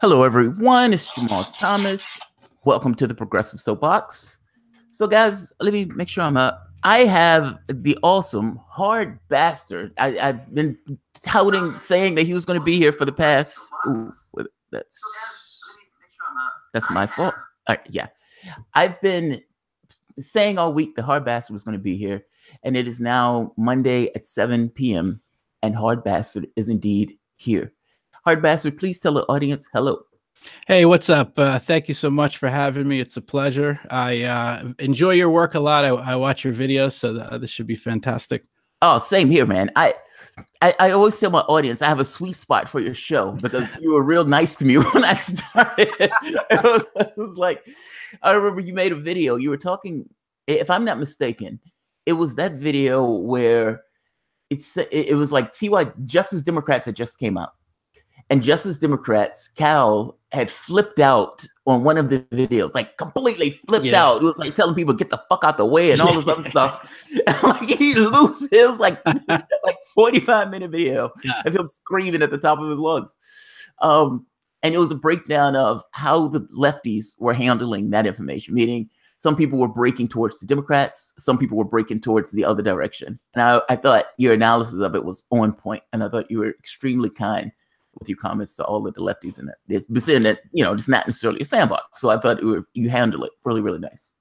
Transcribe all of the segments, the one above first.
Hello, everyone. It's Jamal Thomas. Welcome to the Progressive Soapbox. So, guys, let me make sure I'm up. I have the awesome hard bastard. I've been touting, saying that he was going to be here for the past. Ooh, that's my fault. All right, yeah, I've been saying all week the hard bastard was going to be here, and it is now Monday at 7 p.m. and hard bastard is indeed here. Hard bastard, please tell the audience hello. Hey, what's up? Thank you so much for having me. It's a pleasure. I enjoy your work a lot. I watch your videos, so this should be fantastic. Oh, same here, man. I always tell my audience I have a sweet spot for your show because you were real nice to me when I started. It was like, I remember you made a video. You were talking, if I'm not mistaken, it was that video where it was like Justice Democrats had just came out. And Justice Democrats, Cal had flipped out on one of the videos, like completely flipped out. It was like telling people, get the fuck out the way and all this other stuff. And like he loses his like 45-minute video of him screaming at the top of his lungs. And it was a breakdown of how the lefties were handling that information, meaning some people were breaking towards the Democrats, some people were breaking towards the other direction. And I thought your analysis of it was on point, and I thought you were extremely kind with your comments to all of the lefties in that. But saying that, it's not necessarily a sandbox. So I thought you handled it really, really nice.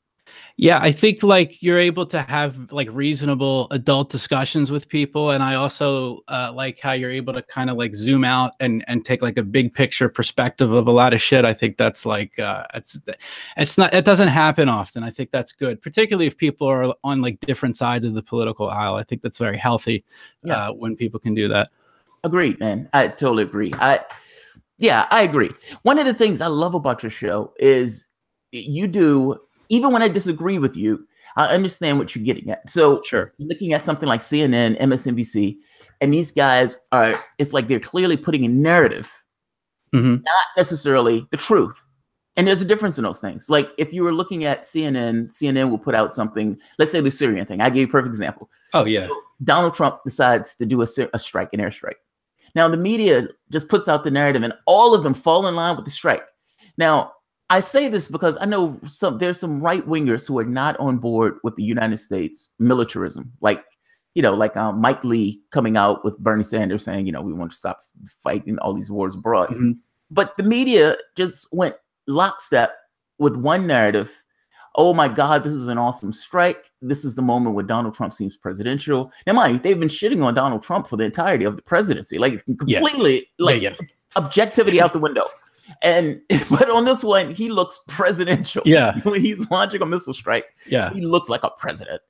Yeah, I think like you're able to have like reasonable adult discussions with people. And I also like how you're able to kind of like zoom out and take like a big picture perspective of a lot of shit. I think that's like, it doesn't happen often. I think that's good, particularly if people are on like different sides of the political aisle. I think that's very healthy when people can do that. Agreed, man. I totally agree. I agree. One of the things I love about your show is you do, even when I disagree with you, I understand what you're getting at. So sure, looking at something like CNN, MSNBC, and these guys it's like they're clearly putting a narrative, not necessarily the truth. And there's a difference in those things. Like if you were looking at CNN will put out something, let's say the Syrian thing. I gave you a perfect example. Oh, yeah. So Donald Trump decides to do a strike, an airstrike. Now, the media just puts out the narrative and all of them fall in line with the strike. Now, I say this because I know there's some right wingers who are not on board with the United States militarism, like Mike Lee coming out with Bernie Sanders saying, we want to stop fighting all these wars abroad. But the media just went lockstep with one narrative. Oh my God, this is an awesome strike. This is the moment where Donald Trump seems presidential. Now, mind you, they've been shitting on Donald Trump for the entirety of the presidency, like completely, objectivity out the window. But on this one, he looks presidential. Yeah, when he's launching a missile strike, he looks like a president.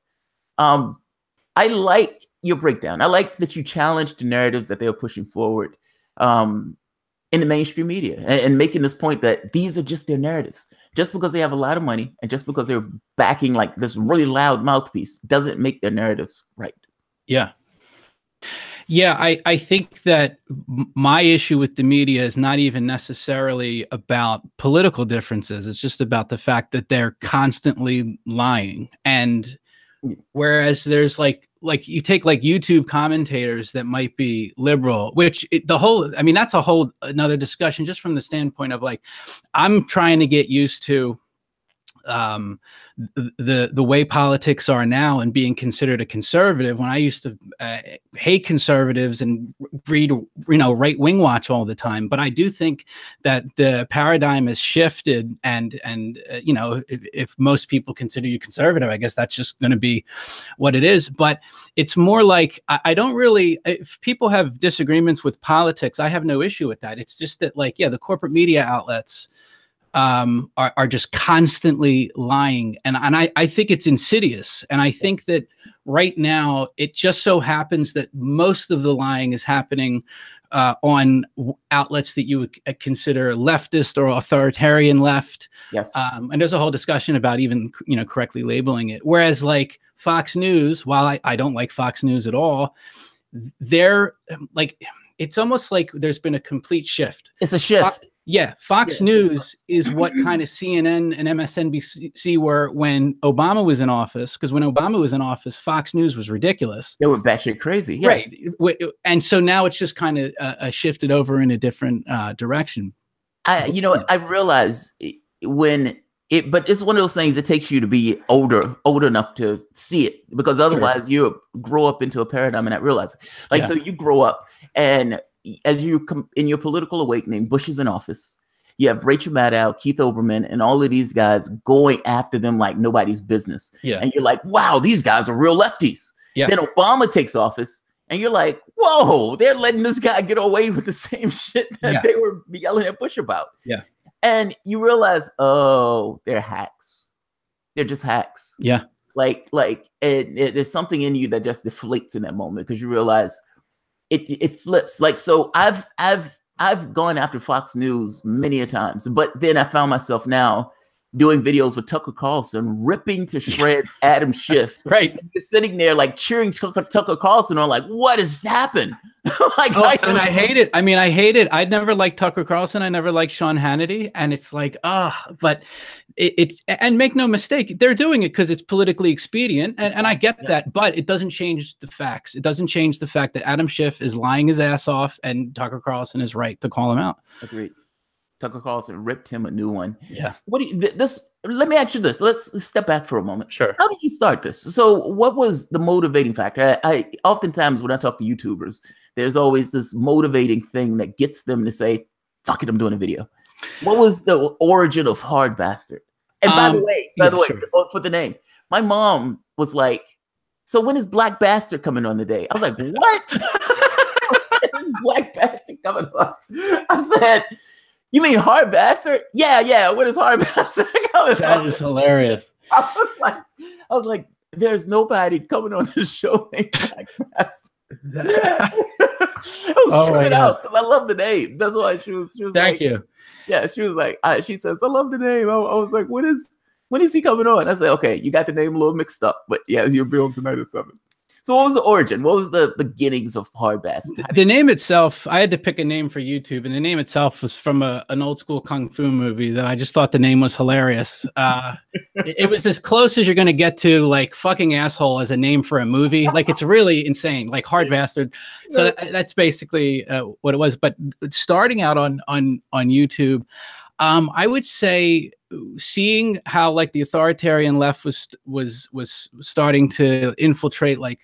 I like your breakdown. I like that you challenged the narratives that they were pushing forward in the mainstream media and making this point that these are just their narratives. Just because they have a lot of money and just because they're backing like this really loud mouthpiece doesn't make their narratives right. Yeah. Yeah, I think that my issue with the media is not even necessarily about political differences. It's just about the fact that they're constantly lying. And whereas there's like you take like YouTube commentators that might be liberal, which that's a whole another discussion just from the standpoint of like, I'm trying to get used to the way politics are now and being considered a conservative, when I used to hate conservatives and read right wing watch all the time. But I do think that the paradigm has shifted, and if most people consider you conservative, I guess that's just going to be what it is. But it's more like I don't really, if people have disagreements with politics, I have no issue with that. It's just that the corporate media outlets are just constantly lying. And I think it's insidious. And I think that right now, it just so happens that most of the lying is happening on outlets that you would consider leftist or authoritarian left. Yes. And there's a whole discussion about even, correctly labeling it. Whereas like Fox News, while I don't like Fox News at all, they're like, it's almost like there's been a complete shift. It's a shift. Fox News is what kind of CNN and MSNBC were when Obama was in office. Because when Obama was in office, Fox News was ridiculous. They were batshit crazy. Yeah. Right. And so now it's just kind of shifted over in a different direction. I realize when but it's one of those things that takes you to be old enough to see it, because otherwise you grow up into a paradigm and not realize it. Like, so you grow up, and as you come in your political awakening, Bush is in office. You have Rachel Maddow, Keith Olbermann, and all of these guys going after them like nobody's business. Yeah. And you're like, wow, these guys are real lefties. Yeah. Then Obama takes office, and you're like, whoa, they're letting this guy get away with the same shit that they were yelling at Bush about. Yeah. And you realize, oh, they're hacks. They're just hacks. Yeah. Like there's something in you that just deflates in that moment, because you realize it flips. Like, so I've gone after Fox News many a times, but then I found myself now doing videos with Tucker Carlson, ripping to shreds Adam Schiff. Right. Just sitting there like cheering Tucker Carlson on, like, what has happened? And I hate it. I mean, I hate it. I'd never liked Tucker Carlson. I never liked Sean Hannity. And it's like, but and make no mistake, they're doing it because it's politically expedient. And I get that, but it doesn't change the facts. It doesn't change the fact that Adam Schiff is lying his ass off and Tucker Carlson is right to call him out. Agreed. Tucker Carlson ripped him a new one. Yeah. Let me ask you this. Let's step back for a moment. Sure. How did you start this? So what was the motivating factor? I oftentimes when I talk to YouTubers, there's always this motivating thing that gets them to say, fuck it, I'm doing a video. What was the origin of Hard Bastard? And by the way, for the name, my mom was like, so when is Black Bastard coming on today? I was like, what? When is Black Bastard coming on? I said, you mean Hard Bastard? Yeah. What is Hard Bastard coming on? That is hilarious. I was like, there's nobody coming on this show named Black Bastard. I was tripping out because I love the name. That's why she was Thank like, you. Yeah, she was like, she says, I love the name. I was like, when is he coming on? I said, okay, you got the name a little mixed up, but yeah, you'll be on tonight at 7. So what was the origin? What was the beginnings of Hard Bastard? The name itself, I had to pick a name for YouTube, and the name itself was from an old school Kung Fu movie that I just thought the name was hilarious. It was as close as you're going to get to like fucking asshole as a name for a movie. Like, it's really insane, like Hard Bastard. So that's basically what it was. But starting out on YouTube, I would say seeing how like the authoritarian left was starting to infiltrate like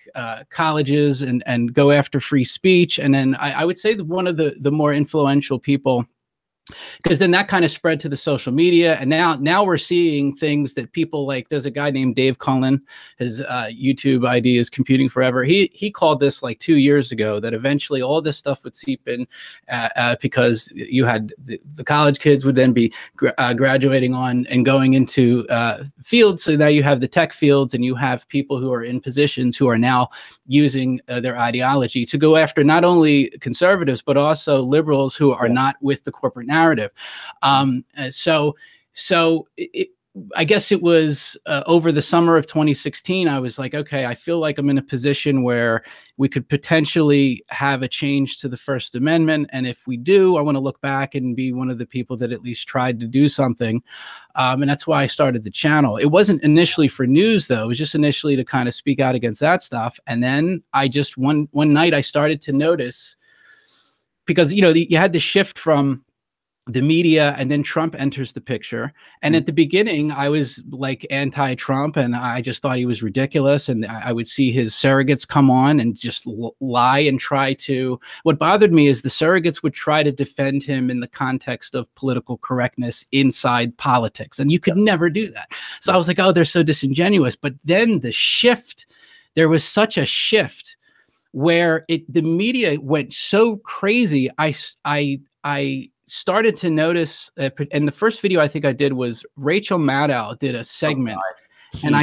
colleges and go after free speech. And then I would say that one of the more influential people, because then that kind of spread to the social media, and now we're seeing things that people like. There's a guy named Dave Cullen. His YouTube ID is Computing Forever. He called this like 2 years ago that eventually all this stuff would seep in because you had the college kids would then be graduating on and going into fields. So now you have the tech fields, and you have people who are in positions who are now using their ideology to go after not only conservatives but also liberals who are not with the corporate narrative. I guess it was over the summer of 2016, I was like, okay, I feel like I'm in a position where we could potentially have a change to the First Amendment. And if we do, I want to look back and be one of the people that at least tried to do something. And that's why I started the channel. It wasn't initially for news, though. It was just initially to kind of speak out against that stuff. And then I just, one night I started to notice, because, you know, you had the shift from the media, and then Trump enters the picture. And at the beginning, I was like anti-Trump, and I just thought he was ridiculous. And I would see his surrogates come on and just lie and try to. What bothered me is the surrogates would try to defend him in the context of political correctness inside politics, and you could never do that. So I was like, oh, they're so disingenuous. But then the shift, there was such a shift where the media went so crazy. I started to notice, and the first video I think I did was Rachel Maddow did a segment, and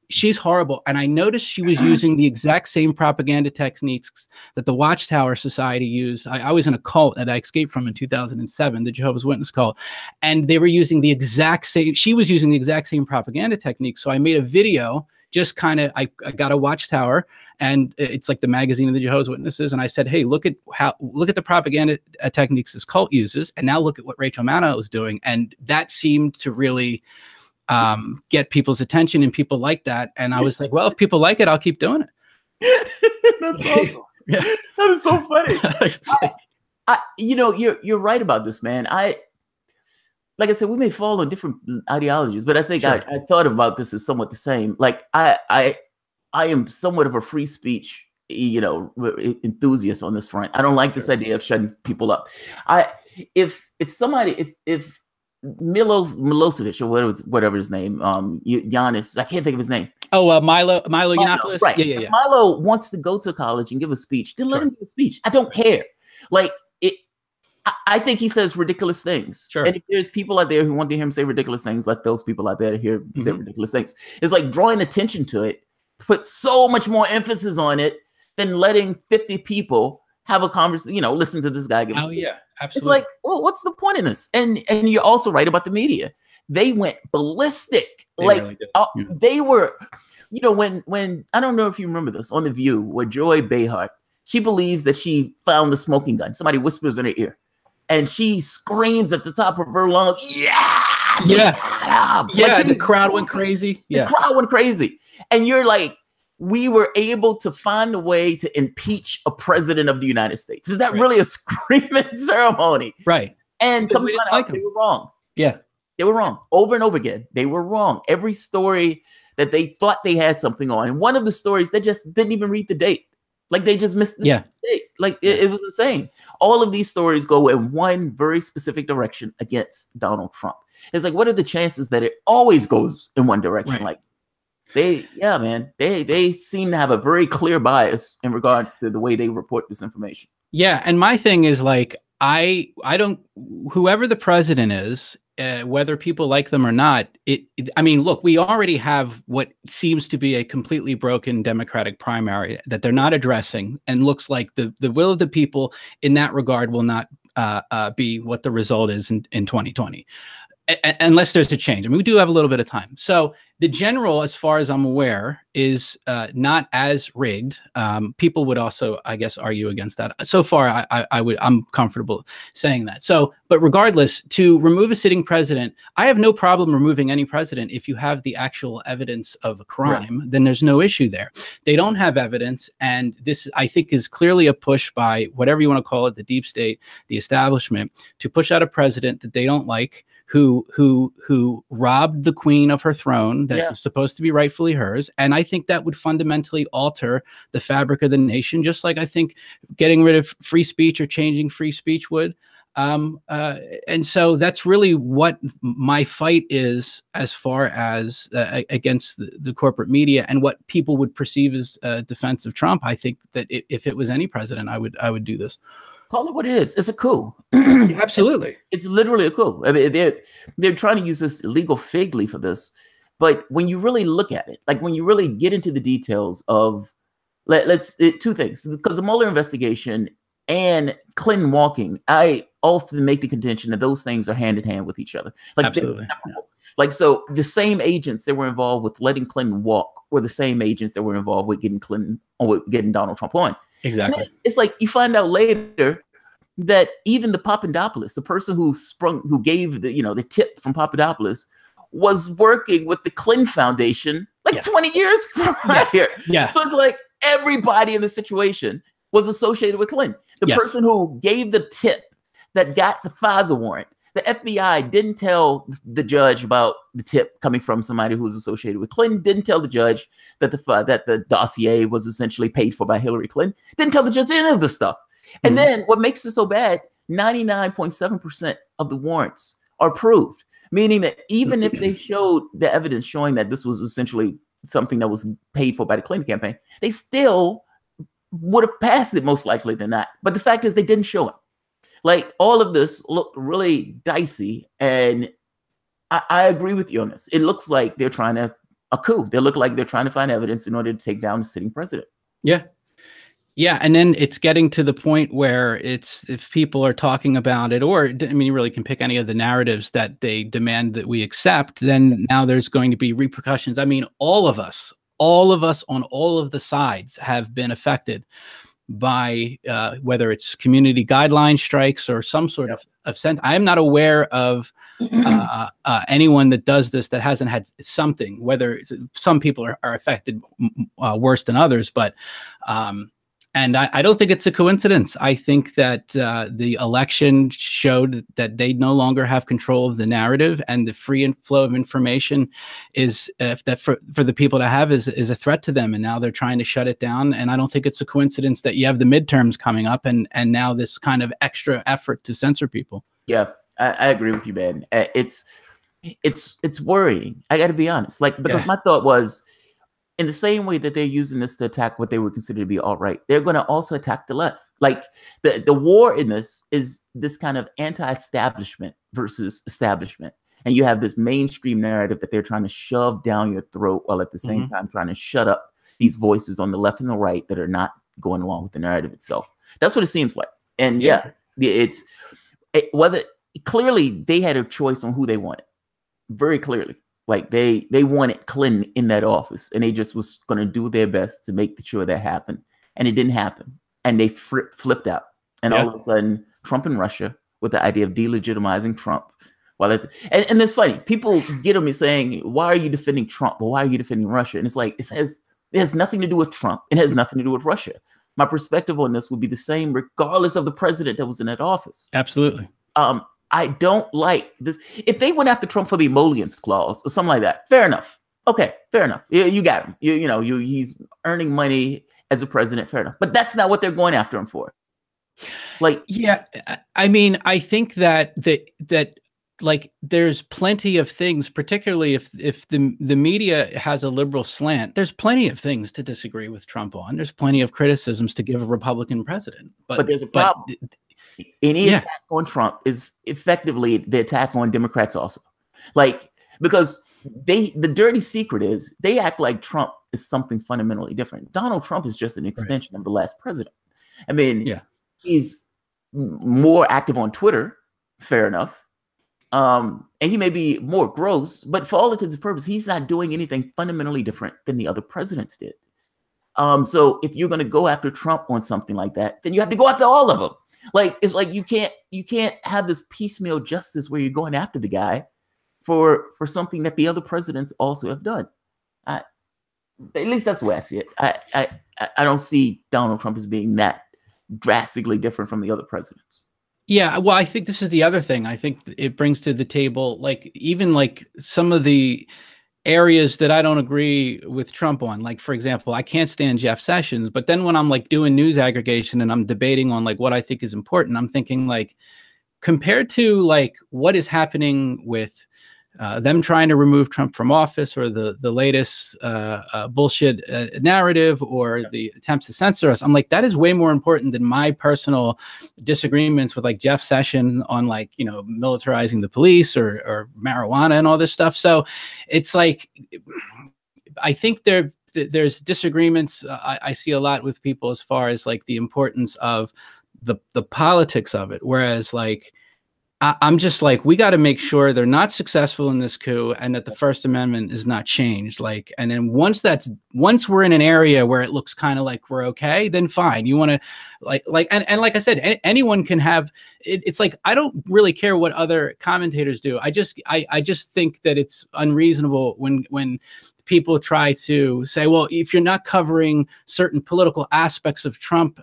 she's horrible. And I noticed she was using the exact same propaganda techniques that the Watchtower Society used. I was in a cult that I escaped from in 2007, the Jehovah's Witness cult, and they were using the exact same, she was using the exact same propaganda techniques. So I made a video, just kind of, I got a Watchtower, and it's like the magazine of the Jehovah's Witnesses. And I said, hey, look at the propaganda techniques this cult uses. And now look at what Rachel Maddow is doing. And that seemed to really get people's attention, and people like that. And I was like, well, if people like it, I'll keep doing it. That's awesome. Yeah. That is so funny. You know, you're right about this, man. like I said, we may fall on different ideologies, but I think Sure. I thought about this as somewhat the same. Like I am somewhat of a free speech, enthusiast on this front. I don't like this idea of shutting people up. If somebody, if Milosevic or whatever his name, Giannis, I can't think of his name. Oh, Milo Yiannopoulos. Right. Yeah. If Milo wants to go to college and give a speech, then let him give a speech. I don't care. Like it. I think he says ridiculous things. Sure. And if there's people out there who want to hear him say ridiculous things, let those people out there to hear him say ridiculous things. It's like drawing attention to it, put so much more emphasis on it than letting 50 people have a conversation, listen to this guy give a speech. Yeah, absolutely. It's like, well, what's the point in this? And you're also right about the media. They went ballistic. They were, when I don't know if you remember this on The View, where Joy Behar, she believes that she found the smoking gun. Somebody whispers in her ear. And she screams at the top of her lungs, yes! Yeah. The crowd went crazy. The crowd went crazy. And you're like, we were able to find a way to impeach a president of the United States. Is that really a screaming ceremony? Right. And come to find out, they were wrong. Yeah. They were wrong. Over and over again. They were wrong. Every story that they thought they had something on. And one of the stories, they just didn't even read the date. Like they just missed the date. Like it was insane. All of these stories go in one very specific direction against Donald Trump. It's like, what are the chances that it always goes in one direction? Right. Like they seem to have a very clear bias in regards to the way they report this information. Yeah. And my thing is like, I don't, whoever the president is, whether people like them or not, I mean, look, we already have what seems to be a completely broken Democratic primary that they're not addressing, and looks like the will of the people in that regard will not be what the result is in 2020. Unless there's a change. I mean, we do have a little bit of time. So the general, as far as I'm aware, is not as rigged. People would also, I guess, argue against that. So far, I'm comfortable saying that. So, but regardless, to remove a sitting president, I have no problem removing any president if you have the actual evidence of a crime. Right. Then there's no issue there. They don't have evidence, and this, I think, is clearly a push by whatever you want to call it, the deep state, the establishment, to push out a president that they don't like, who robbed the queen of her throne that was supposed to be rightfully hers. And I think that would fundamentally alter the fabric of the nation, just like I think getting rid of free speech or changing free speech would. And so that's really what my fight is as far as against the corporate media and what people would perceive as defense of Trump. I think that if it was any president, I would do this. Call it what it is. It's a coup. Absolutely. It's literally a coup. I mean, they're trying to use this illegal fig leaf for this. But when you really look at it, like when you really get into the details of, two things, because the Mueller investigation and Clinton walking, I often make the contention that those things are hand in hand with each other. Like, absolutely. Like, so the same agents that were involved with letting Clinton walk were the same agents that were involved with getting Donald Trump on. Exactly. It's like you find out later that even the Papadopoulos, the person who gave the tip from Papadopoulos, was working with the Clinton Foundation 20 years prior. Yeah. So it's like everybody in the situation was associated with Clinton. The person who gave the tip that got the FISA warrant, the FBI didn't tell the judge about the tip coming from somebody who was associated with Clinton, didn't tell the judge that the dossier was essentially paid for by Hillary Clinton, didn't tell the judge any of this stuff. And then what makes it so bad, 99.7% of the warrants are approved, meaning that even if they showed the evidence showing that this was essentially something that was paid for by the Clinton campaign, they still would have passed it most likely than not. But the fact is they didn't show it. Like, all of this looked really dicey, and I agree with you on this. It looks like they're trying a coup. They look like they're trying to find evidence in order to take down the sitting president. Yeah. Yeah. And then it's getting to the point where if people are talking about it, or, I mean, you really can pick any of the narratives that they demand that we accept, then now there's going to be repercussions. I mean, all of us on all of the sides have been affected by whether it's community guideline strikes or some sort of sense. I am not aware of anyone that does this that hasn't had something, whether some people are affected worse than others, but And I don't think it's a coincidence. I think that the election showed that they no longer have control of the narrative, and the free flow of information is that for the people to have is a threat to them. And now they're trying to shut it down. And I don't think it's a coincidence that you have the midterms coming up, and now this kind of extra effort to censor people. Yeah, I agree with you, man. It's worrying. I got to be honest. Like, because my thought was, in the same way that they're using this to attack what they would consider to be alt-right, they're going to also attack the left. Like, the war in this is this kind of anti-establishment versus establishment. And you have this mainstream narrative that they're trying to shove down your throat, while at the same time trying to shut up these voices on the left and the right that are not going along with the narrative itself. That's what it seems like. And whether clearly they had a choice on who they wanted, very clearly. Like, they wanted Clinton in that office, and they just was going to do their best to make sure that happened. And it didn't happen. And they flipped out. And all of a sudden, Trump and Russia, with the idea of delegitimizing Trump. And it's funny. People get on me saying, why are you defending Trump? Well, why are you defending Russia? And it's like, it has nothing to do with Trump. It has nothing to do with Russia. My perspective on this would be the same regardless of the president that was in that office. Absolutely. I don't like this. If they went after Trump for the emollients clause or something like that, fair enough. Okay, fair enough. You got him. He's earning money as a president. Fair enough. But that's not what they're going after him for. Like, yeah, I mean, I think that like there's plenty of things, particularly if the media has a liberal slant, there's plenty of things to disagree with Trump on. There's plenty of criticisms to give a Republican president. But there's a problem. Any attack on Trump is effectively the attack on Democrats also. Like, because the dirty secret is they act like Trump is something fundamentally different. Donald Trump is just an extension of the last president. I mean, he's more active on Twitter, fair enough. And he may be more gross, but for all intents and purposes, he's not doing anything fundamentally different than the other presidents did. So if you're going to go after Trump on something like that, then you have to go after all of them. Like, it's like you can't have this piecemeal justice where you're going after the guy for something that the other presidents also have done. At least that's the way I see it. I don't see Donald Trump as being that drastically different from the other presidents. Yeah, well, I think this is the other thing. I think it brings to the table, like, even like some of the areas that I don't agree with Trump on. Like, for example, I can't stand Jeff Sessions, but then when I'm like doing news aggregation and I'm debating on like what I think is important, I'm thinking, like, compared to like what is happening with them trying to remove Trump from office, or the latest bullshit narrative, or the attempts to censor us, I'm like, that is way more important than my personal disagreements with like Jeff Sessions on, like, militarizing the police or marijuana and all this stuff. So it's like, I think there's disagreements I see a lot with people as far as like the importance of the politics of it. Whereas, like, I'm just like, we got to make sure they're not successful in this coup, and that the First Amendment is not changed. Like, and then once we're in an area where it looks kind of like we're okay, then fine. You want to and like I said, anyone can have it. It's like, I don't really care what other commentators do. I just think that it's unreasonable when people try to say, well, if you're not covering certain political aspects of Trump,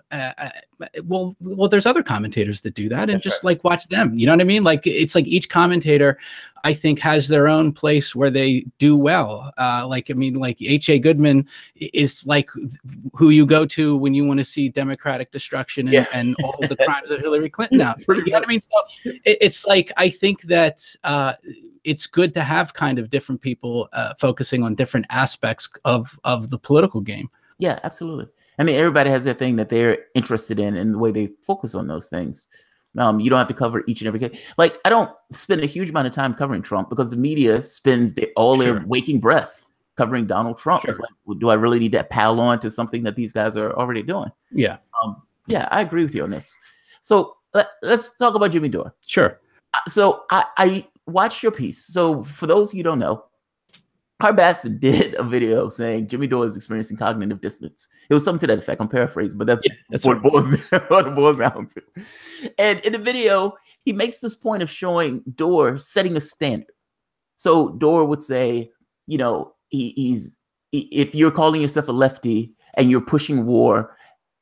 well, there's other commentators that do that, and just like watch them. You know what I mean? Like, it's like each commentator, I think, has their own place where they do well. Like, I mean, like H.A. Goodman is like who you go to when you want to see Democratic destruction and all of the crimes of Hillary Clinton out. You know what I mean? So it's like, I think that it's good to have kind of different people focusing on different aspects of the political game. Yeah, absolutely. I mean, everybody has their thing that they're interested in, and the way they focus on those things. You don't have to cover each and every case. Like, I don't spend a huge amount of time covering Trump because the media spends all their waking breath covering Donald Trump. It's like, well, do I really need to pile on to something that these guys are already doing? Yeah. Yeah, I agree with you on this. So let's talk about Jimmy Dore. Sure. So I watched your piece. So for those of you who don't know, Harbasson did a video saying Jimmy Dore is experiencing cognitive dissonance. It was something to that effect. I'm paraphrasing, but that's what it boils down to. And in the video, he makes this point of showing Dore setting a standard. So Dore would say, if you're calling yourself a lefty and you're pushing war,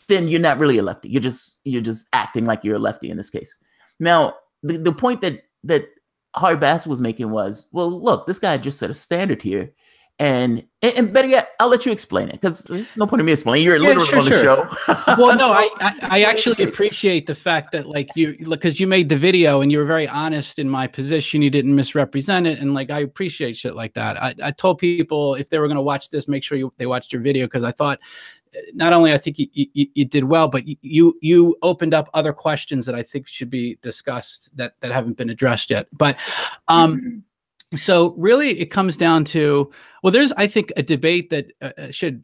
then you're not really a lefty. You're just acting like you're a lefty in this case. Now, the point that Harry Bass was making was, well, look, this guy just set a standard here. And better yet, I'll let you explain it, because there's no point in me explaining. You're literally on the show. Well, no, I actually appreciate the fact that, like, because you made the video and you were very honest in my position. You didn't misrepresent it, and like, I appreciate shit like that. I told people if they were going to watch this, make sure they watched your video, because I thought not only I think you did well, but you opened up other questions that I think should be discussed that haven't been addressed yet. But so really, it comes down to, well, there's, I think, a debate that should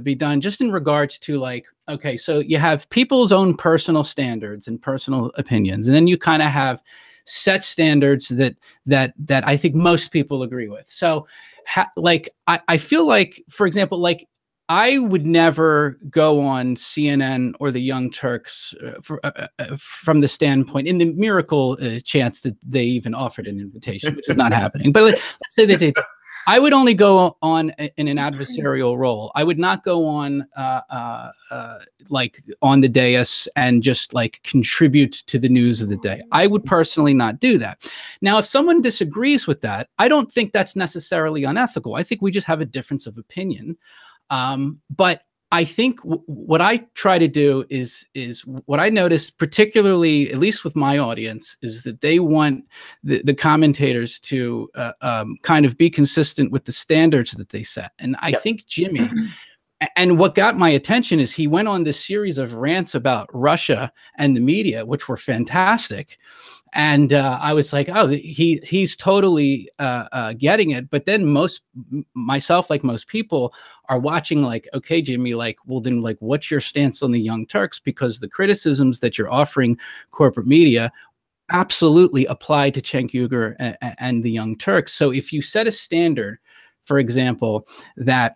be done just in regards to, like, okay, so you have people's own personal standards and personal opinions, and then you kind of have set standards that I think most people agree with. So, like, I feel like, for example, like, I would never go on CNN or the Young Turks from the standpoint, in the miracle chance that they even offered an invitation, which is not happening. But let's say that they, I would only go on in an adversarial role. I would not go on like on the dais and just like contribute to the news of the day. I would personally not do that. Now, if someone disagrees with that, I don't think that's necessarily unethical. I think we just have a difference of opinion. But I think what I try to do is what I noticed, particularly, at least with my audience, is that they want the commentators to kind of be consistent with the standards that they set. And I think Jimmy, and what got my attention is he went on this series of rants about Russia and the media, which were fantastic. And I was like, oh, he's totally getting it. But then myself, like most people, are watching like, okay, Jimmy, like, well, then, like, what's your stance on the Young Turks? Because the criticisms that you're offering corporate media absolutely apply to Cenk Uygur and the Young Turks. So if you set a standard, for example, that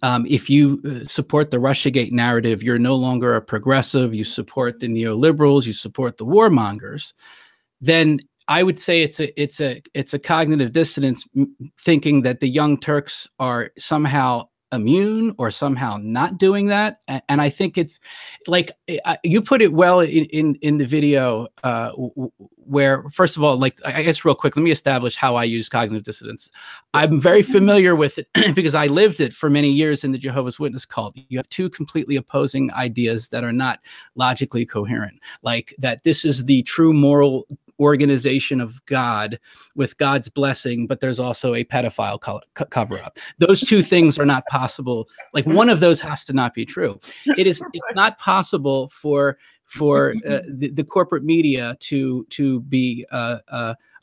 if you support the Russiagate narrative, you're no longer a progressive, you support the neoliberals, you support the warmongers, then I would say it's a cognitive dissonance, thinking that the Young Turks are somehow immune or somehow not doing that. And I think it's like, you put it well in the video, where, first of all, like, I guess real quick, let me establish how I use cognitive dissonance. I'm very familiar with it because I lived it for many years in the Jehovah's Witness cult. You have two completely opposing ideas that are not logically coherent, like that this is the true moral organization of God with God's blessing, but there's also a pedophile cover up. Those two things are not possible. Like, one of those has to not be true. It's not possible for the corporate media to be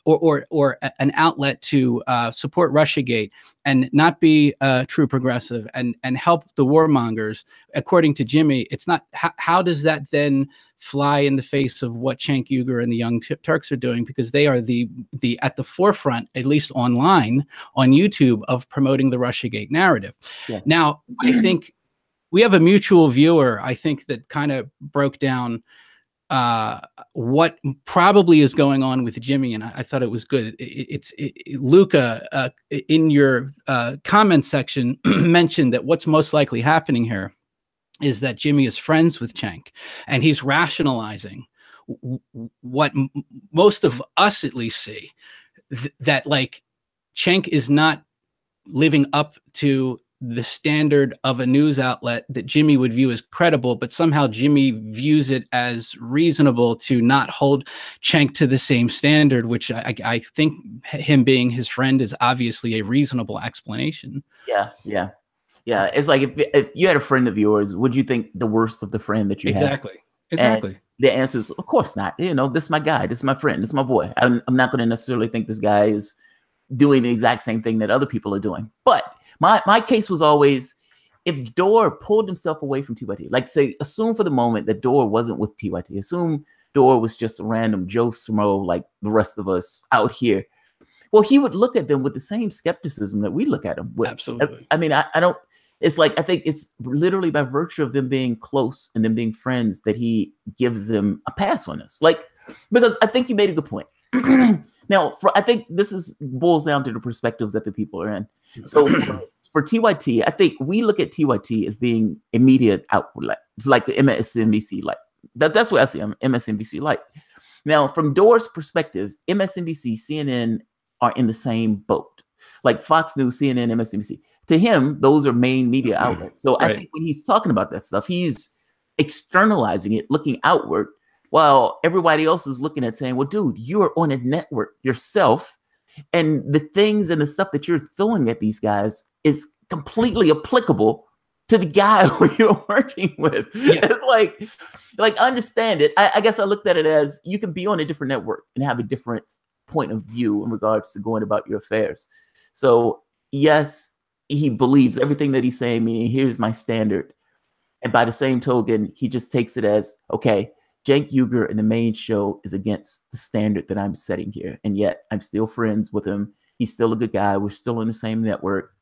or an outlet to support Russiagate and not be true progressive and help the warmongers. According to Jimmy, it's not. How does that then fly in the face of what Cenk Uygur and the Young Turks are doing? Because they are the at the forefront, at least online on YouTube, of promoting the Russiagate narrative. Yeah. Now, I think we have a mutual viewer, I think, that kind of broke down what probably is going on with Jimmy, and I thought it was good. Luca, in your comment section, mentioned that what's most likely happening here is that Jimmy is friends with Cenk, and he's rationalizing what most of us at least see, that like Cenk is not living up to the standard of a news outlet that Jimmy would view as credible, but somehow Jimmy views it as reasonable to not hold Cenk to the same standard, which I think him being his friend is obviously a reasonable explanation. Yeah. It's like, if you had a friend of yours, would you think the worst of the friend that you had? Exactly. And the answer is, of course not. You know, this is my guy. This is my friend. This is my boy. I'm not going to necessarily think this guy is doing the exact same thing that other people are doing. But my case was always, if Dore pulled himself away from TYT, like, say, assume for the moment that Dore wasn't with TYT, assume Dore was just a random Joe Smo like the rest of us out here. Well, he would look at them with the same skepticism that we look at them with. Absolutely. I mean, I don't, it's like, I think it's literally by virtue of them being close and them being friends that he gives them a pass on this. Like, because I think you made a good point. Now, I think this boils down to the perspectives that the people are in. So for TYT, I think we look at TYT as being a media outlet. It's like the MSNBC light. That's what I see. I'm MSNBC light. Now, from Dore's perspective, MSNBC, CNN are in the same boat. Like Fox News, CNN, MSNBC. To him, those are main media outlets. So I think when he's talking about that stuff, he's externalizing it, looking outward, while everybody else is looking at saying, well, dude, you're on a network yourself. And the things and the stuff that you're throwing at these guys is completely applicable to the guy who you're working with. Yeah. It's like understand it. I guess I looked at it as you can be on a different network and have a different point of view in regards to going about your affairs. So yes, he believes everything that he's saying, meaning here's my standard. And by the same token, he just takes it as, okay, Cenk Uygur in the main show is against the standard that I'm setting here. And yet I'm still friends with him. He's still a good guy. We're still on the same network.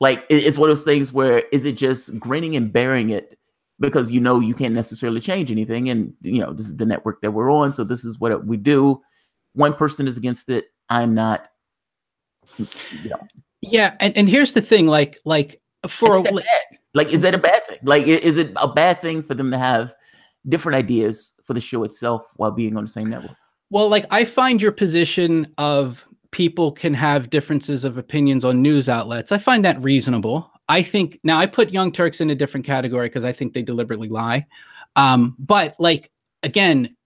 Like, it's one of those things where is it just grinning and bearing it because you know you can't necessarily change anything. And, you know, this is the network that we're on. So this is what we do. One person is against it. I'm not. You know. Yeah. And here's the thing, is that a bad thing? Like, is it a bad thing for them to have different ideas for the show itself while being on the same network? Well, like, I find your position of people can have differences of opinions on news outlets, I find that reasonable. I think now I put Young Turks in a different category because I think they deliberately lie. But like, again,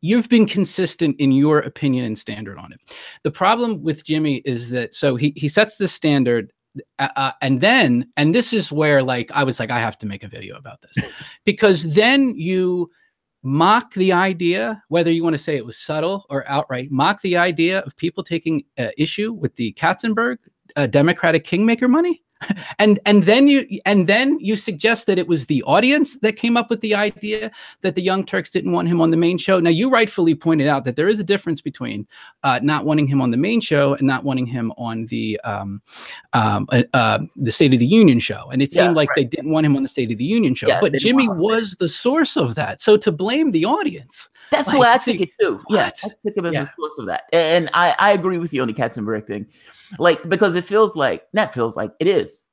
you've been consistent in your opinion and standard on it. The problem with Jimmy is that, so he sets the standard, and this is where, like, I was like, I have to make a video about this because then you mock the idea, whether you want to say it was subtle or outright, mock the idea of people taking issue with the Katzenberg Democratic Kingmaker money. And then you suggest that it was the audience that came up with the idea that the Young Turks didn't want him on the main show. Now, you rightfully pointed out that there is a difference between not wanting him on the main show and not wanting him on the State of the Union show. And it seemed like they didn't want him on the State of the Union show. But Jimmy was the source of that. So to blame the audience. That's like, what I think it too. Yeah, I think him as the source of that. And I agree with you on the Katzenberg thing. Like, because it feels like, it is.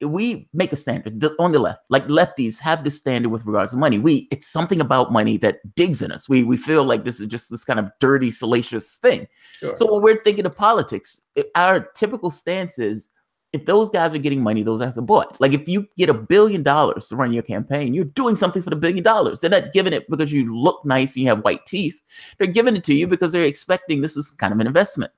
We make a standard on the left, like lefties have this standard with regards to money. It's something about money that digs in us. We feel like this is just this kind of dirty, salacious thing. Sure. So when we're thinking of politics, our typical stance is, if those guys are getting money, those guys are bought. Like, if you get $1 billion to run your campaign, you're doing something for the $1 billion. They're not giving it because you look nice and you have white teeth. They're giving it to you because they're expecting this is kind of an investment.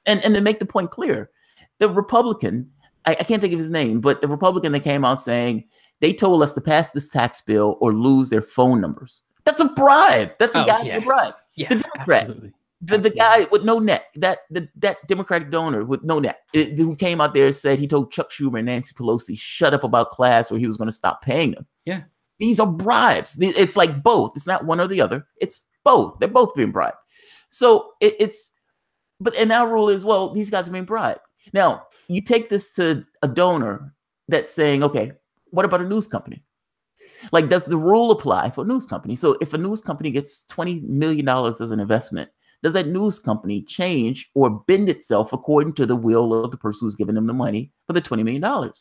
And to make the point clear, the Republican, I can't think of his name, but the Republican that came out saying they told us to pass this tax bill or lose their phone numbers. That's a bribe. That's a goddamn bribe. Yeah, the Democrat, absolutely. The guy with no neck, that Democratic donor with no neck, who came out there and said he told Chuck Schumer and Nancy Pelosi shut up about class or he was going to stop paying them. Yeah, these are bribes. It's like both. It's not one or the other. It's both. They're both being bribed. So and our rule is, well, these guys are being bribed. Now, you take this to a donor that's saying, okay, what about a news company? Like, does the rule apply for a news company? So if a news company gets $20 million as an investment, does that news company change or bend itself according to the will of the person who's giving them the money for the $20 million?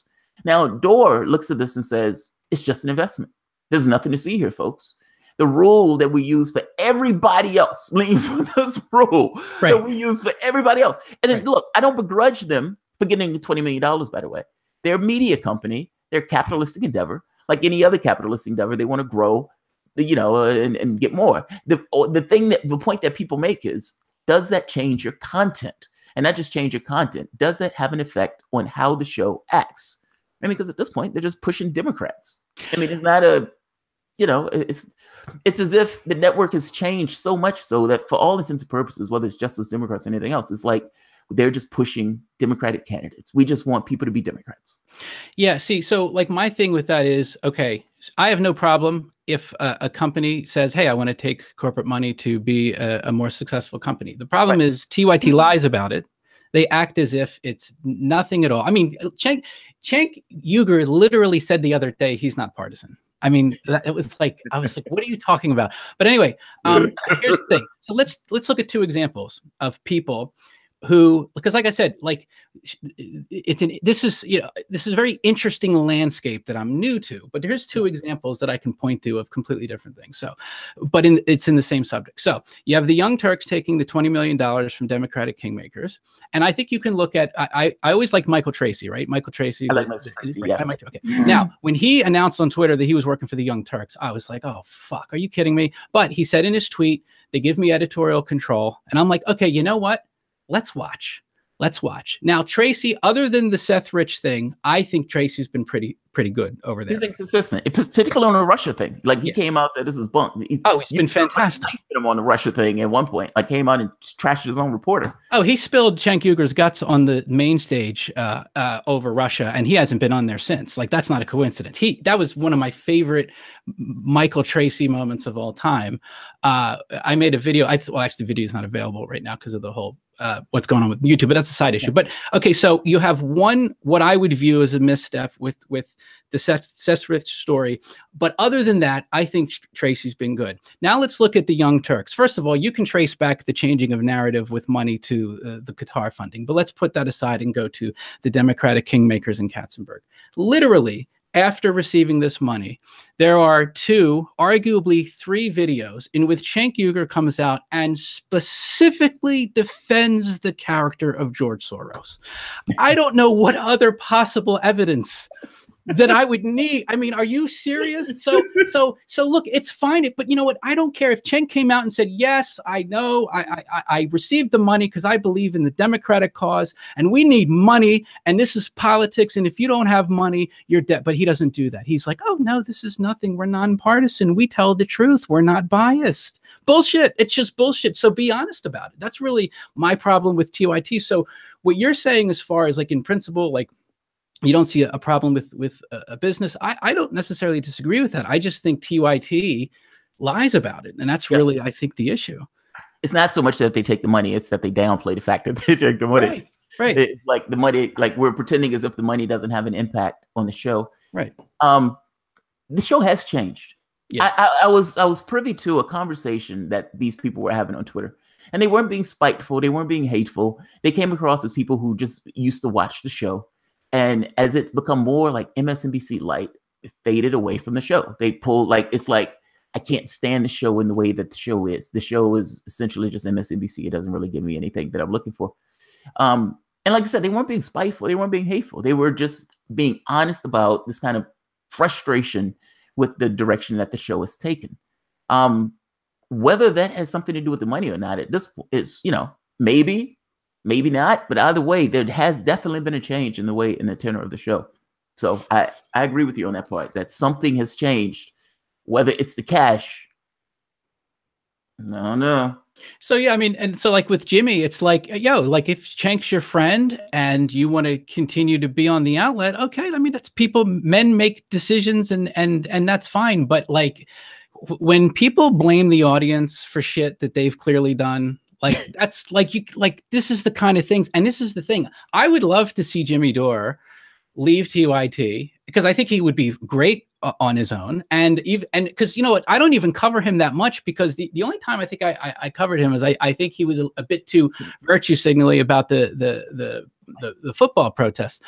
Now, Dore looks at this and says, it's just an investment. There's nothing to see here, folks. The rule that we use for everybody else, this rule that we use for everybody else. And then, look, I don't begrudge them for getting the $20 million, by the way. They're a media company. They're a capitalistic endeavor. Like any other capitalistic endeavor, they want to grow, and get more. The point that people make is, does that change your content? And not just change your content. Does that have an effect on how the show acts? I mean, because at this point, they're just pushing Democrats. I mean, it's not it's as if the network has changed so much so that for all intents and purposes, whether it's Justice Democrats or anything else, it's like they're just pushing Democratic candidates. We just want people to be Democrats. Yeah. See, so like my thing with that is, okay, I have no problem if a company says, hey, I want to take corporate money to be a more successful company. The problem is TYT lies about it. They act as if it's nothing at all. I mean, Cenk Uygur literally said the other day he's not partisan. I mean, it was like, I was like, what are you talking about? But anyway, here's the thing. So let's look at two examples of people who, because like I said, like this is a very interesting landscape that I'm new to, but here's two examples that I can point to of completely different things. So, but it's in the same subject. So you have the Young Turks taking the $20 million from Democratic kingmakers. And I think you can look at, I always like Michael Tracy, right? Michael Tracy. I like Michael Tracy, right, yeah. Okay. Now, when he announced on Twitter that he was working for the Young Turks, I was like, oh, fuck, are you kidding me? But he said in his tweet, they give me editorial control. And I'm like, okay, you know what? Let's watch. Now, Tracy, other than the Seth Rich thing, I think Tracy's been pretty good over there. He's been consistent, particularly on the Russia thing. Like he came out and said, "This is bunk." He's been fantastic. Him on the Russia thing at one point, like came out and trashed his own reporter. Oh, he spilled Cenk Uygur's guts on the main stage over Russia, and he hasn't been on there since. Like that's not a coincidence. That was one of my favorite Michael Tracy moments of all time. I made a video. Well, actually, the video is not available right now because of the whole what's going on with YouTube, but that's a side issue. But okay, so you have what I would view as a misstep with the Seth Rich story. But other than that, I think Tracy's been good. Now let's look at the Young Turks. First of all, you can trace back the changing of narrative with money to the Qatar funding, but let's put that aside and go to the Democratic kingmakers in Katzenberg. Literally, after receiving this money, there are arguably three videos in which Cenk Uygur comes out and specifically defends the character of George Soros. I don't know what other possible evidence that I would need. I mean, are you serious? So look, it's fine. But you know what? I don't care if Cenk came out and said, yes, I know I received the money because I believe in the Democratic cause and we need money and this is politics. And if you don't have money, you're dead. But he doesn't do that. He's like, oh no, this is nothing. We're nonpartisan. We tell the truth. We're not biased. Bullshit. It's just bullshit. So be honest about it. That's really my problem with TYT. So what you're saying as far as like in principle, like, you don't see a problem with a business. I don't necessarily disagree with that. I just think TYT lies about it. And that's really, I think, the issue. It's not so much that they take the money. It's that they downplay the fact that they take the money. Right. Like the money, like we're pretending as if the money doesn't have an impact on the show. Right. The show has changed. Yeah. I was privy to a conversation that these people were having on Twitter. And they weren't being spiteful. They weren't being hateful. They came across as people who just used to watch the show. And as it become more like MSNBC light, it faded away from the show. They pulled it's like, I can't stand the show in the way that the show is. The show is essentially just MSNBC. It doesn't really give me anything that I'm looking for. And like I said, they weren't being spiteful. They weren't being hateful. They were just being honest about this kind of frustration with the direction that the show is taken. Whether that has something to do with the money or not, this is, maybe not, but either way, there has definitely been a change in the tenor of the show. So I agree with you on that part, that something has changed. Whether it's the cash, no. So yeah, I mean, and so like with Jimmy, it's like, like if Cenk's your friend and you want to continue to be on the outlet, okay. I mean, that's men make decisions and that's fine. But like when people blame the audience for shit that they've clearly done, like that's this is the kind of things. And this is the thing. I would love to see Jimmy Dore leave TYT because I think he would be great on his own. And because you know what, I don't even cover him that much because the only time I think I covered him is I think he was a bit too virtue signaling about the football protests.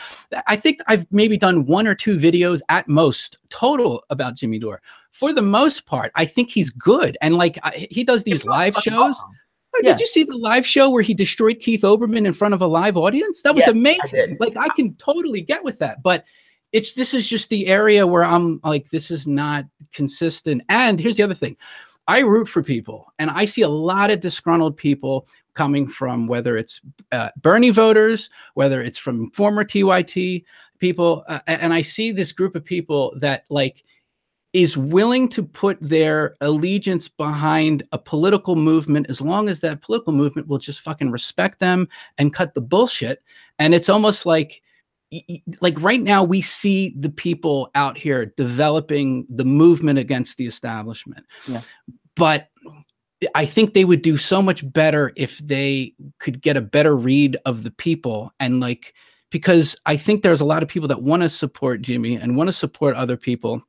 I think I've maybe done one or two videos at most total about Jimmy Dore. For the most part, I think he's good. And like he does these live shows. Awesome. Yeah. Did you see the live show where he destroyed Keith Olbermann in front of a live audience? That was amazing. Like I can totally get with that, but this is just the area where I'm like, this is not consistent. And here's the other thing. I root for people and I see a lot of disgruntled people coming from whether it's Bernie voters, whether it's from former TYT people. And I see this group of people that like, is willing to put their allegiance behind a political movement as long as that political movement will just fucking respect them and cut the bullshit. And it's almost like right now we see the people out here developing the movement against the establishment. Yeah. But I think they would do so much better if they could get a better read of the people and like, because I think there's a lot of people that want to support Jimmy and want to support other people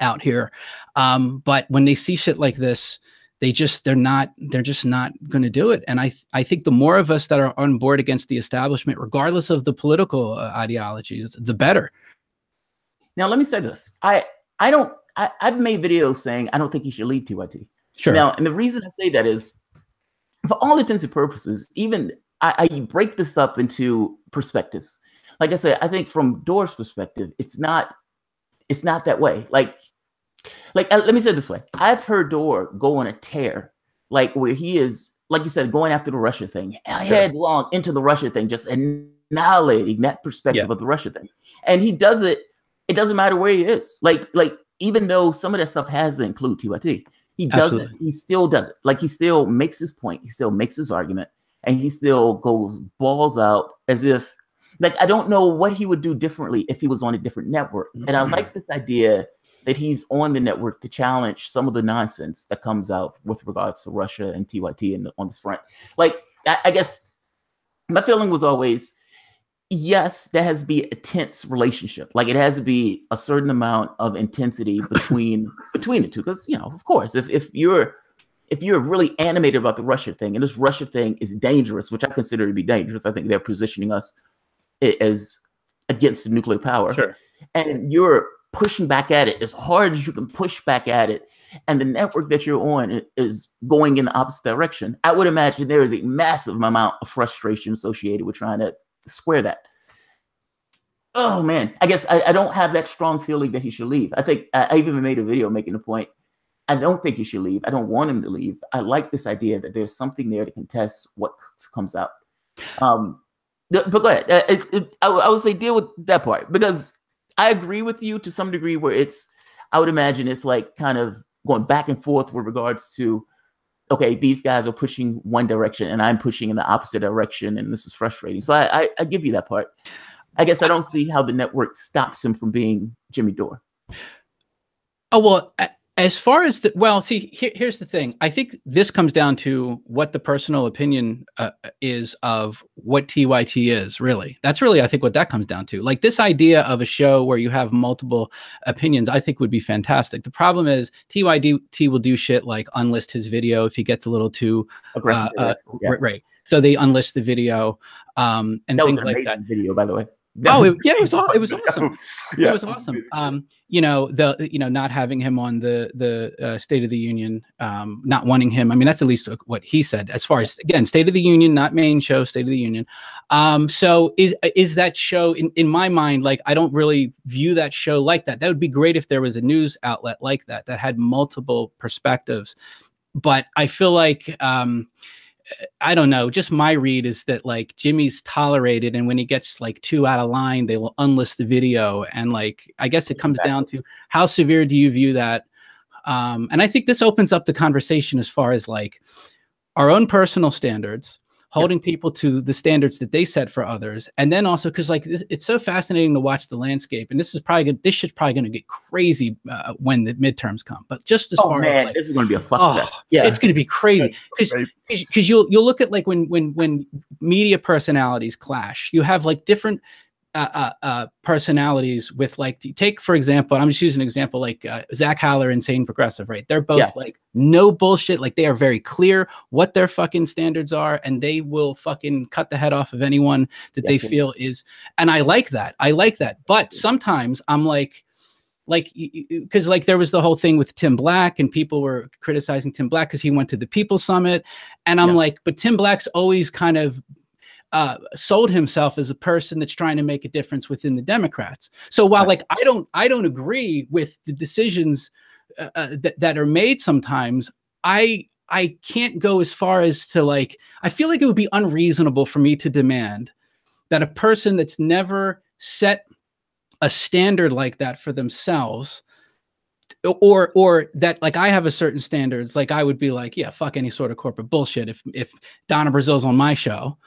out here. But when they see shit like this, they're just not going to do it. And I think the more of us that are on board against the establishment, regardless of the political ideologies, the better. Now, let me say this. I've made videos saying I don't think he should leave TYT. Sure. Now, and the reason I say that is, for all intents and purposes, even I break this up into perspectives. Like I said, I think from Dore's perspective, it's not that way. Like let me say it this way. I've heard Dore go on a tear, like where he is, like you said, going after the Russia thing, headlong into the Russia thing, just annihilating that perspective of the Russia thing. And he does it. It doesn't matter where he is. Like even though some of that stuff has to include TYT, he doesn't. Absolutely. He still does it. Like he still makes his point. He still makes his argument, and he still goes balls out as if, like, I don't know what he would do differently if he was on a different network. And I like this idea that he's on the network to challenge some of the nonsense that comes out with regards to Russia and TYT and on this front. Like, I guess my feeling was always, yes, there has to be a tense relationship. Like, it has to be a certain amount of intensity between the two. Because, you know, of course, if you're really animated about the Russia thing, and this Russia thing is dangerous, which I consider to be dangerous, I think they're positioning us as against the nuclear power. Sure. And you're pushing back at it as hard as you can push back at it, and the network that you're on is going in the opposite direction, I would imagine there is a massive amount of frustration associated with trying to square that. Oh man, I guess I don't have that strong feeling that he should leave. I think I even made a video making the point, I don't think he should leave. I don't want him to leave. I like this idea that there's something there to contest what comes out. But go ahead. I would say deal with that part, because I agree with you to some degree where I would imagine it's like kind of going back and forth with regards to, okay, these guys are pushing one direction and I'm pushing in the opposite direction, and this is frustrating. So I give you that part. I guess I don't see how the network stops him from being Jimmy Dore. Oh, well, as far as here's the thing. I think this comes down to what the personal opinion is of what TYT is, really. That's really, I think, what that comes down to. Like, this idea of a show where you have multiple opinions, I think would be fantastic. The problem is TYT will do shit like unlist his video if he gets a little too aggressive. Right. So they unlist the video and that things was an like amazing that. Video, by the way. Oh, it was awesome. Yeah. It was awesome. Not having him on the State of the Union, not wanting him. I mean, that's at least what he said. As far as, again, State of the Union, not main show, State of the Union. So is that show in my mind? Like, I don't really view that show like that. That would be great if there was a news outlet like that had multiple perspectives. But I feel like, I don't know, just my read is that, like, Jimmy's tolerated, and when he gets like too out of line, they will unlist the video. And, like, I guess it comes down to how severe do you view that? And I think this opens up the conversation as far as, like, our own personal standards, holding people to the standards that they set for others. And then also, because, like, it's so fascinating to watch the landscape, and this shit's probably going to get crazy when the midterms come. But just as far as, like, this is going to be a fuck fest. Yeah, it's going to be crazy, because you'll look at, like, when media personalities clash, you have, like, different personalities with, like, take, for example, I'm just using an example, like Zach Haller and Sane Progressive, right? They're both like, no bullshit. Like, they are very clear what their fucking standards are, and they will fucking cut the head off of anyone that they feel is, and I like that. But sometimes I'm like, because, like, there was the whole thing with Tim Black, and people were criticizing Tim Black because he went to the People's Summit, and I'm like, but Tim Black's always kind of sold himself as a person that's trying to make a difference within the Democrats. So while, like, I don't agree with the decisions that are made sometimes, I can't go as far as to, like, I feel like it would be unreasonable for me to demand that a person that's never set a standard like that for themselves, or that, like, I have a certain standards, like, I would be like, yeah, fuck any sort of corporate bullshit. If Donna Brazil's on my show,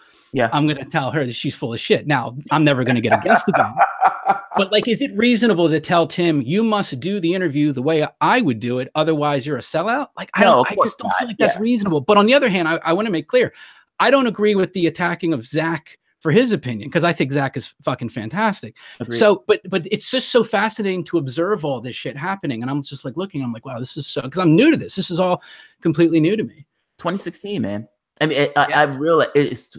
I'm going to tell her that she's full of shit. Now, I'm never going to get a guest again. But, like, is it reasonable to tell Tim, you must do the interview the way I would do it, otherwise you're a sellout? Like, I just don't feel like that's reasonable. But on the other hand, I want to make clear, I don't agree with the attacking of Zach for his opinion, because I think Zach is fucking fantastic. Agreed. So, but it's just so fascinating to observe all this shit happening, and I'm just like looking. I'm like, wow, this is so, because I'm new to this. This is all completely new to me. 2016, man. I mean, I realize it's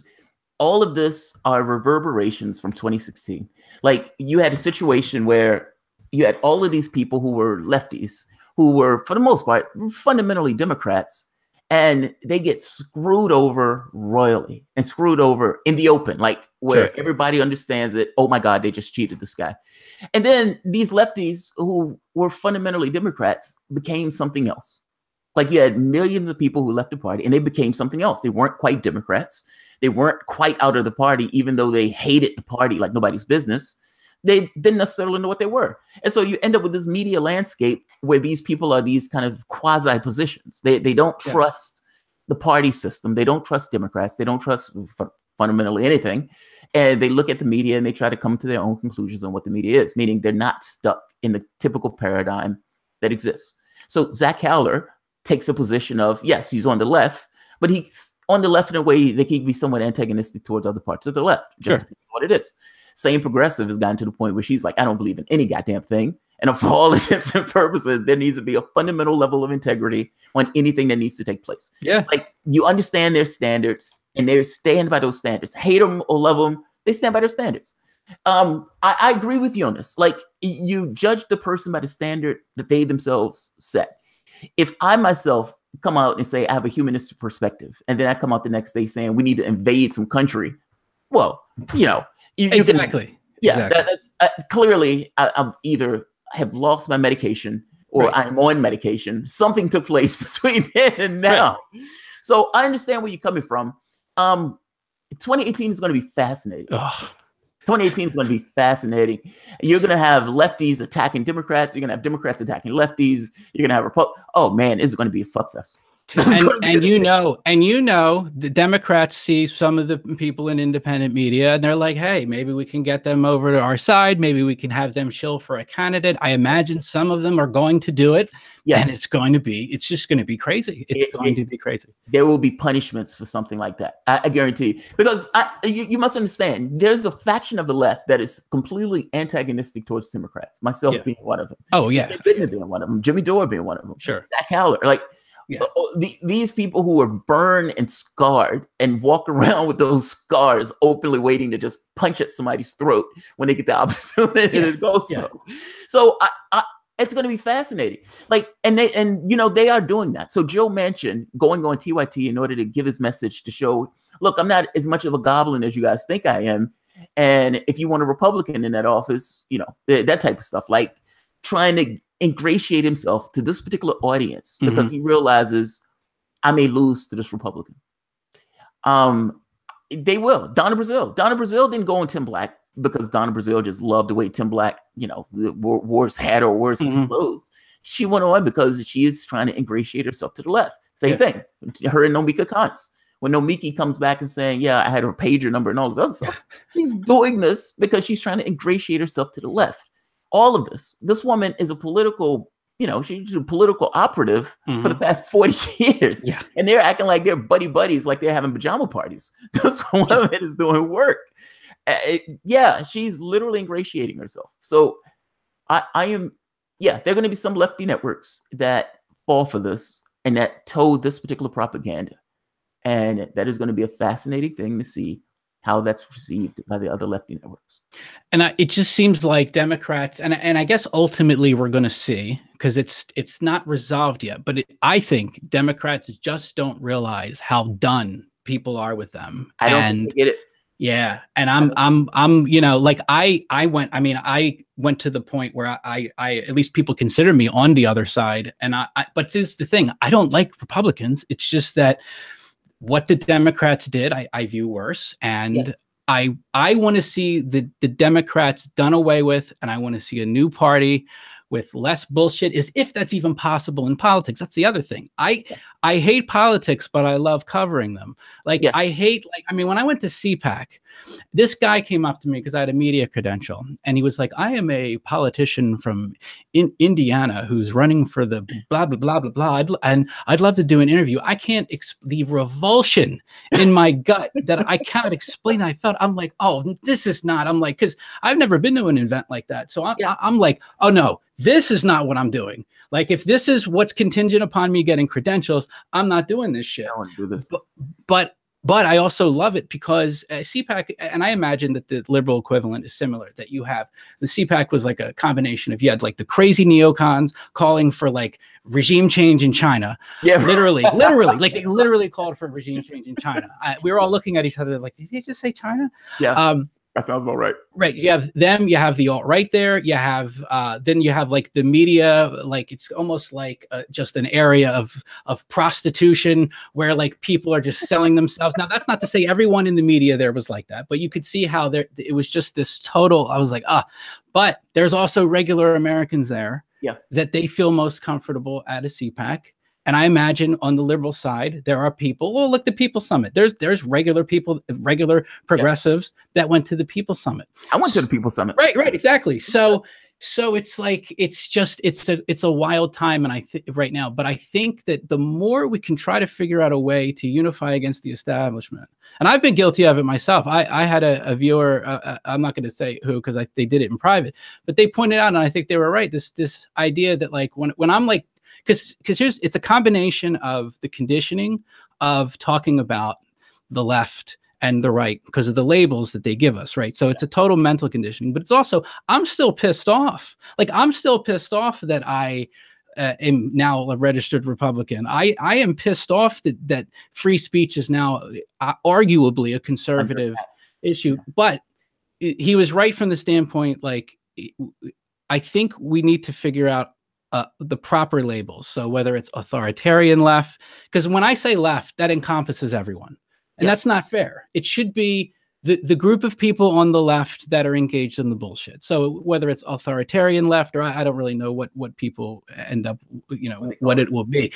all of this are reverberations from 2016. Like, you had a situation where you had all of these people who were lefties, who were, for the most part, fundamentally Democrats, and they get screwed over royally and screwed over in the open, like where everybody understands it. Oh my God, they just cheated this guy. And then these lefties who were fundamentally Democrats became something else. Like, you had millions of people who left the party and they became something else. They weren't quite Democrats. They weren't quite out of the party, even though they hated the party like nobody's business. They didn't necessarily know what they were. And so you end up with this media landscape where these people are these kind of quasi positions. They don't trust the party system. They don't trust Democrats. They don't trust fundamentally anything. And they look at the media and they try to come to their own conclusions on what the media is, meaning they're not stuck in the typical paradigm that exists. So Zach Howler takes a position of, yes, he's on the left, but he's on the left in a way that can be somewhat antagonistic towards other parts of the left, just depending on what it is. Same progressive has gotten to the point where she's like, I don't believe in any goddamn thing. And for all intents and purposes, there needs to be a fundamental level of integrity on anything that needs to take place. Yeah. Like, you understand their standards and they stand by those standards. Hate them or love them, they stand by their standards. I agree with you on this. Like, you judge the person by the standard that they themselves set. If I myself come out and say I have a humanistic perspective, and then I come out the next day saying we need to invade some country, well, you know, exactly. That's clearly I'm either have lost my medication or I'm on medication. Something took place between then and now. So I understand where you're coming from. 2018 is going to be fascinating. 2018 is going to be fascinating. You're going to have lefties attacking Democrats. You're going to have Democrats attacking lefties. You're going to have Republicans. Oh man, it's going to be a fuckfest. And you know, the Democrats see some of the people in independent media and they're like, hey, maybe we can get them over to our side. Maybe we can have them shill for a candidate. I imagine some of them are going to do it. Yes. And it's just going to be crazy. It's going to be crazy. There will be punishments for something like that. I guarantee, because you must understand, there's a faction of the left that is completely antagonistic towards Democrats, myself being one of them. Oh yeah. Bittner being one of them, Jimmy Dore being one of them. Sure. Zach Howler, like, these people who are burned and scarred and walk around with those scars openly waiting to just punch at somebody's throat when they get the opportunity to go so it's going to be fascinating. Like, and you know, they are doing that. So Joe Manchin going on TYT in order to give his message to show, look, I'm not as much of a goblin as you guys think I am. And if you want a Republican in that office, you know, that type of stuff, like trying to ingratiate himself to this particular audience because he realizes I may lose to this Republican. They will. Donna Brazile didn't go on Tim Black because Donna Brazile just loved the way Tim Black, you know, wore his hat or wore his clothes. She went on because she is trying to ingratiate herself to the left. Same thing. Her and Nomika Kantz. When Nomiki comes back and saying, yeah, I had her pager number and all this other stuff, she's doing this because she's trying to ingratiate herself to the left. All of this woman is a political, you know, she's a political operative for the past 40 years. Yeah. And they're acting like they're buddies, like they're having pajama parties. This woman is doing work. She's literally ingratiating herself. So I am, there are going to be some lefty networks that fall for this and that toe this particular propaganda. And that is going to be a fascinating thing to see how that's received by the other lefty networks. And it just seems like Democrats, and I guess ultimately we're going to see, because it's not resolved yet, but I think Democrats just don't realize how done people are with them. I don't get it. Yeah. And I'm, you know, like I went to the point where I at least people consider me on the other side. And but this is the thing, I don't like Republicans. It's just that what the Democrats did, I view worse. And I want to see the Democrats done away with, and I want to see a new party with less bullshit, is if that's even possible in politics. That's the other thing. I hate politics, but I love covering them. Like I hate, like, I mean, when I went to CPAC, this guy came up to me because I had a media credential, and he was like, I am a politician from Indiana who's running for the blah, blah, blah, blah, blah. And I'd love to do an interview. I can't, the revulsion in my gut that I cannot explain. I felt, I'm like, oh, this is not, I'm like, because I've never been to an event like that. So I'm like, oh no, this is not what I'm doing. Like, if this is what's contingent upon me getting credentials, I'm not doing this shit. I want to do this. But I also love it because CPAC, and I imagine that the liberal equivalent is similar, that you have, the CPAC was like a combination of, you had like the crazy neocons calling for like regime change in China. Yeah, literally, like they literally called for regime change in China. We were all looking at each other like, did he just say China? Yeah. That sounds about right. Right. You have them, you have the alt-right there, you have, then you have like the media, like it's almost like just an area of prostitution where like people are just selling themselves. Now, that's not to say everyone in the media there was like that, but you could see how there, it was just this total, I was like, but there's also regular Americans there that they feel most comfortable at a CPAC. And I imagine on the liberal side, there are people, well, look, the People's Summit. There's regular people, regular progressives that went to the People's Summit. I went to the People's Summit. Right, exactly. So it's like, it's just, it's a wild time. And I think right now, but I think that the more we can try to figure out a way to unify against the establishment, and I've been guilty of it myself. I had a viewer, I'm not going to say who, because they did it in private, but they pointed out, and I think they were right, this idea that like, when I'm like, because it's a combination of the conditioning of talking about the left and the right because of the labels that they give us, right? So it's a total mental conditioning, but it's also, I'm still pissed off. Like, I'm still pissed off that I am now a registered Republican. I am pissed off that free speech is now arguably a conservative issue. But he was right from the standpoint, like, I think we need to figure out the proper labels. So whether it's authoritarian left, because when I say left, that encompasses everyone. And that's not fair. It should be the group of people on the left that are engaged in the bullshit. So whether it's authoritarian left, or I don't really know what people end up, what it will be.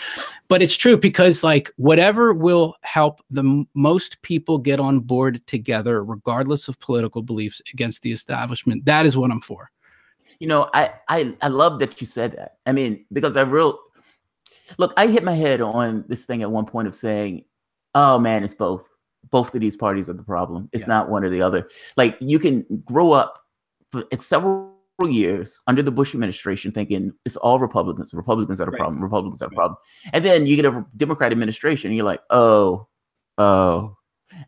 But it's true, because like whatever will help the most people get on board together, regardless of political beliefs, against the establishment, that is what I'm for. I love that you said that. I mean, because I hit my head on this thing at one point of saying, oh man, it's both. Both of these parties are the problem. It's not one or the other. Like, you can grow up for several years under the Bush administration thinking it's all Republicans. Republicans are the problem. Republicans are the problem. And then you get a Democrat administration and you're like, oh. And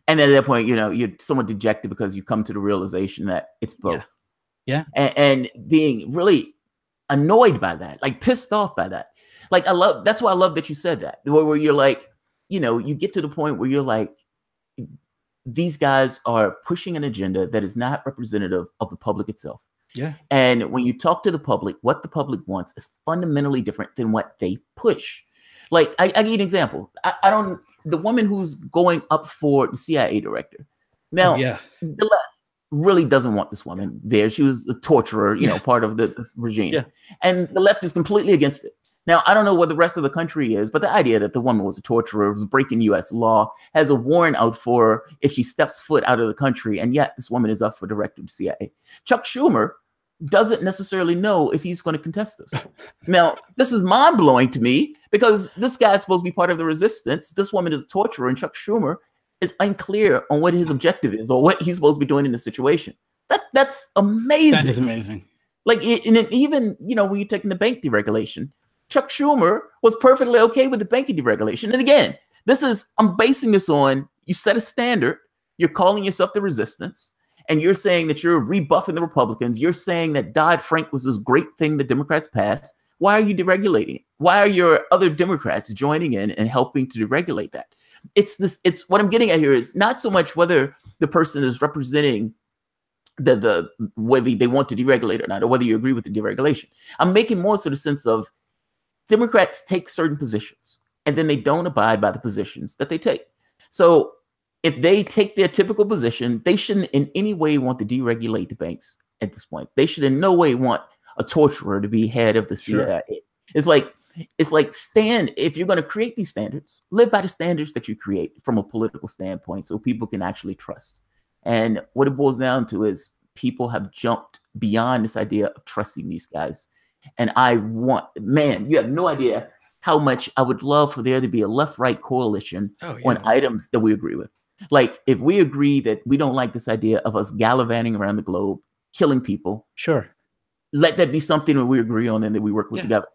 then at that point, you're somewhat dejected because you come to the realization that it's both. Yeah. And being really annoyed by that, like pissed off by that. Like, that's why I love that you said that, where you're like, you get to the point where you're like, these guys are pushing an agenda that is not representative of the public itself. Yeah. And when you talk to the public, what the public wants is fundamentally different than what they push. Like, I give you an example. The woman who's going up for the CIA director. Now, the left really doesn't want this woman there. She was a torturer, part of the regime. Yeah. And the left is completely against it. Now, I don't know what the rest of the country is, but the idea that the woman was a torturer, was breaking U.S. law, has a warrant out for her if she steps foot out of the country, and yet this woman is up for director of the CIA. Chuck Schumer doesn't necessarily know if he's going to contest this. Now, this is mind-blowing to me, because this guy's supposed to be part of the resistance. This woman is a torturer, and Chuck Schumer is unclear on what his objective is or what he's supposed to be doing in this situation. That's amazing. That is amazing. Like, and even, when you're taking the bank deregulation, Chuck Schumer was perfectly okay with the banking deregulation. And again, I'm basing this on, you set a standard, you're calling yourself the resistance, and you're saying that you're rebuffing the Republicans. You're saying that Dodd-Frank was this great thing the Democrats passed. Why are you deregulating it? Why are your other Democrats joining in and helping to deregulate that? It's what I'm getting at here is not so much whether the person is representing whether they want to deregulate or not, or whether you agree with the deregulation. I'm making more so the sense of Democrats take certain positions and then they don't abide by the positions that they take. So if they take their typical position, they shouldn't in any way want to deregulate the banks at this point. They should in no way want a torturer to be head of the CIA. It's like if you're going to create these standards, live by the standards that you create from a political standpoint, so people can actually trust. And what it boils down to is people have jumped beyond this idea of trusting these guys. And you have no idea how much I would love for there to be a left-right coalition on items that we agree with. Like, if we agree that we don't like this idea of us gallivanting around the globe, killing people, let that be something that we agree on and that we work with together.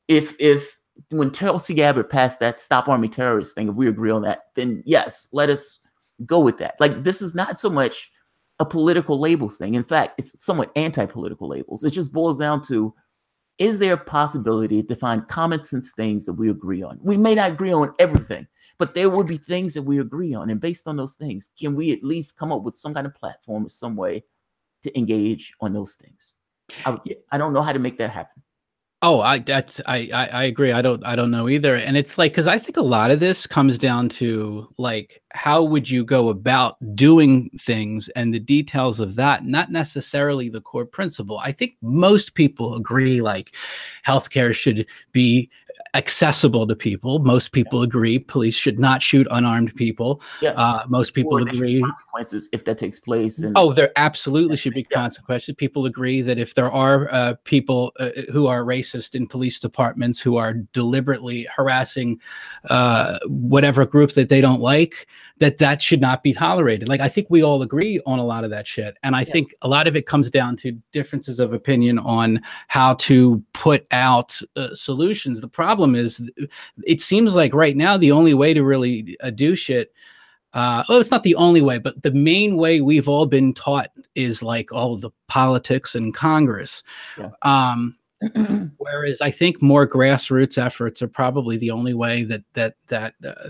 If when Tulsi Gabbard passed that Stop Army Terrorists thing, if we agree on that, then yes, let us go with that. Like, this is not so much a political labels thing. In fact, it's somewhat anti-political labels. It just boils down to, is there a possibility to find common sense things that we agree on? We may not agree on everything, but there will be things that we agree on. And based on those things, can we at least come up with some kind of platform or some way to engage on those things? I don't know how to make that happen. Oh, I agree. I don't know either. And it's like, because I think a lot of this comes down to, like, how would you go about doing things and the details of that, not necessarily the core principle. I think most people agree, like, healthcare should be accessible to people. Most people agree police should not shoot unarmed people. Most people agree consequences if that takes place. And there absolutely should be consequences. People agree that if there are people who are racist in police departments, who are deliberately harassing whatever group that they don't like, that should not be tolerated. Like, I think we all agree on a lot of that shit. And I think a lot of it comes down to differences of opinion on how to put out solutions. The problem is, it seems like right now the only way to really do shit, it's not the only way, but the main way we've all been taught is, like, all the politics and Congress. Whereas I think more grassroots efforts are probably the only way that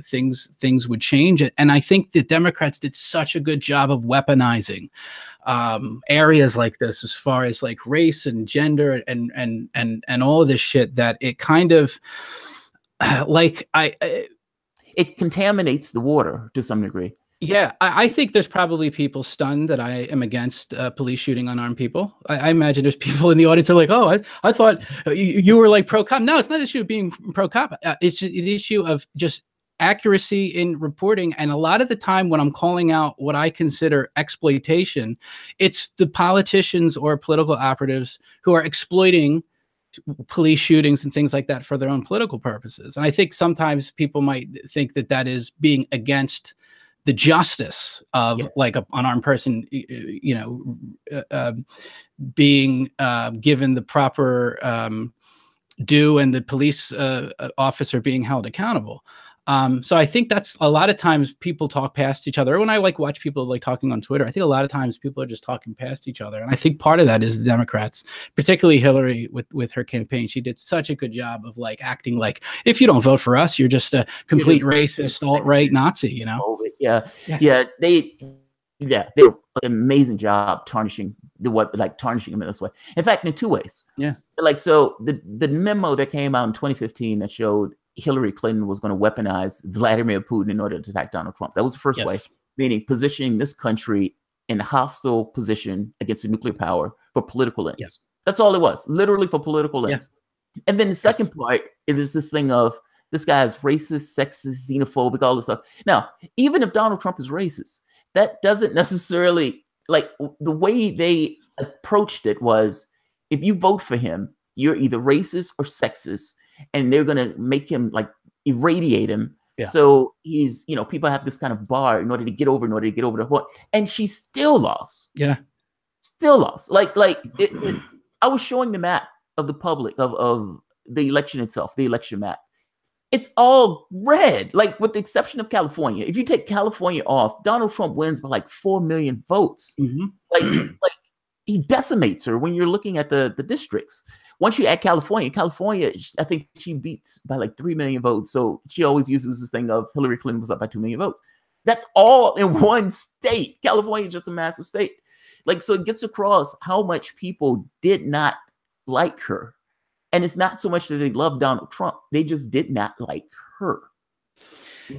things would change. And I think the Democrats did such a good job of weaponizing areas like this, as far as, like, race and gender and all of this shit, that it kind of it contaminates the water to some degree. Yeah, I think there's probably people stunned that I am against police shooting unarmed people. I imagine there's people in the audience who are like, oh, I thought you were, like, pro-cop. No, it's not an issue of being pro-cop. It's an issue of just accuracy in reporting. And a lot of the time when I'm calling out what I consider exploitation, it's the politicians or political operatives who are exploiting police shootings and things like that for their own political purposes. And I think sometimes people might think that that is being against the justice of like an unarmed person, being given the proper due, and the police officer being held accountable. So I think that's a lot of times people talk past each other. When I watch people talking on Twitter, I think a lot of times people are just talking past each other. And I think part of that is the Democrats, particularly Hillary with her campaign. She did such a good job of acting like, if you don't vote for us, you're just a complete racist, alt-right Nazi, Yeah. They did an amazing job tarnishing tarnishing him in this way. In fact, in two ways. Yeah. So the memo that came out in 2015 that showed Hillary Clinton was going to weaponize Vladimir Putin in order to attack Donald Trump. That was the first way, meaning positioning this country in a hostile position against a nuclear power for political ends. Yeah. That's all it was, literally for political ends. Yeah. And then the second part is this thing of this guy is racist, sexist, xenophobic, all this stuff. Now, even if Donald Trump is racist, that doesn't necessarily, the way they approached it was, if you vote for him, you're either racist or sexist, and they're going to make him irradiate him. Yeah. So he's, people have this kind of bar in order to get over the point. And she still lost. Yeah. Still lost. I was showing the map of the public of the election itself, the election map. It's all red, with the exception of California. If you take California off, Donald Trump wins by 4 million votes. Mm-hmm. He decimates her when you're looking at the districts. Once you add California, I think she beats by 3 million votes. So she always uses this thing of Hillary Clinton was up by 2 million votes. That's all in one state. California is just a massive state. So it gets across how much people did not like her. And it's not so much that they love Donald Trump. They just did not like her.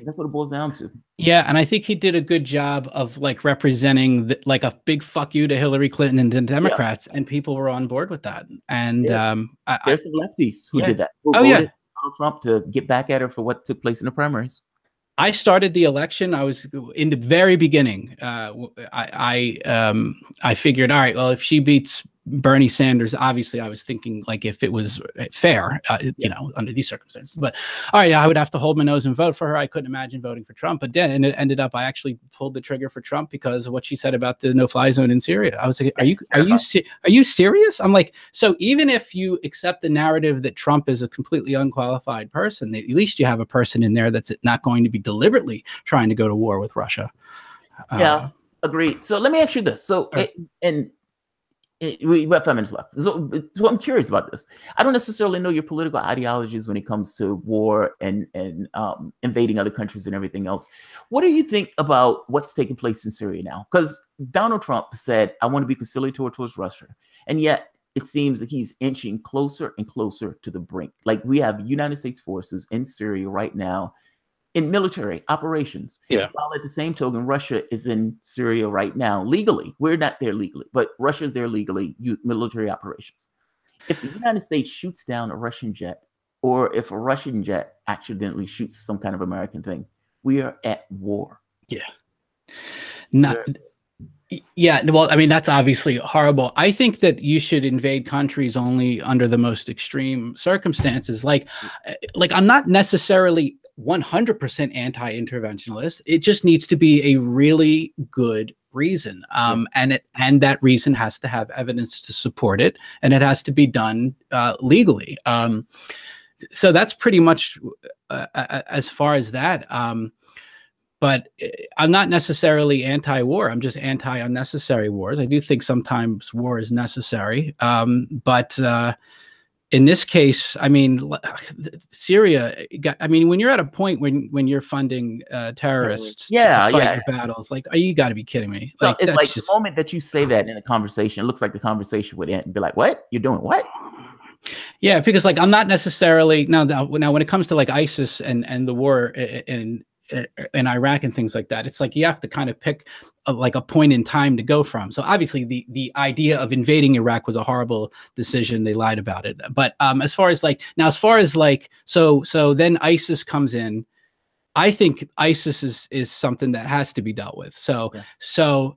That's what it boils down to. Yeah, and I think he did a good job of like representing like a big fuck you to Hillary Clinton and the Democrats, and people were on board with that. And there's some lefties who did that, who oh voted Donald Trump to get back at her for what took place in the primaries. I started the election. I was in the very beginning. I figured, all right, well, if she beats Bernie Sanders, obviously I was thinking like if it was fair, you know, under these circumstances. But all right, I would have to hold my nose and vote for her. I couldn't imagine voting for Trump. But then it ended up I actually pulled the trigger for Trump because of what she said about the no-fly zone in Syria. I was like, are you serious? I'm like, so even if you accept the narrative that Trump is a completely unqualified person, at least you have a person in there that's not going to be deliberately trying to go to war with Russia. Yeah, agreed. So let me ask you this. So we have 5 minutes left. So I'm curious about this. I don't necessarily know your political ideologies when it comes to war and invading other countries and everything else. What do you think about what's taking place in Syria now? Because Donald Trump said, I want to be conciliatory towards Russia. And yet it seems that he's inching closer and closer to the brink. Like we have United States forces in Syria right now in military operations. Yeah. While at the same token, Russia is in Syria right now legally. We're not there legally, but Russia's there legally, military operations. If the United States shoots down a Russian jet, or if a Russian jet accidentally shoots some kind of American thing, we are at war. Yeah. Yeah, well, I mean, that's obviously horrible. I think that you should invade countries only under the most extreme circumstances. Like I'm not necessarily 100% anti-interventionist. It just needs to be a really good reason. And that reason has to have evidence to support it, and it has to be done legally. So that's pretty much as far as that. But I'm not necessarily anti-war. I'm just anti-unnecessary wars. I do think sometimes war is necessary. But in this case, I mean, Syria, I mean, when you're at a point when you're funding terrorists to fight your battles, like, you got to be kidding me. Like, it's like the moment that you say that in a conversation, it looks like the conversation would end and be like, what? You're doing what? Yeah, because like I'm not necessarily now when it comes to like ISIS and the war in Iraq and things like that, it's like you have to kind of pick like a point in time to go from. So obviously the idea of invading Iraq was a horrible decision. They lied about it. But as far as so then ISIS comes in. I think ISIS is something that has to be dealt with. So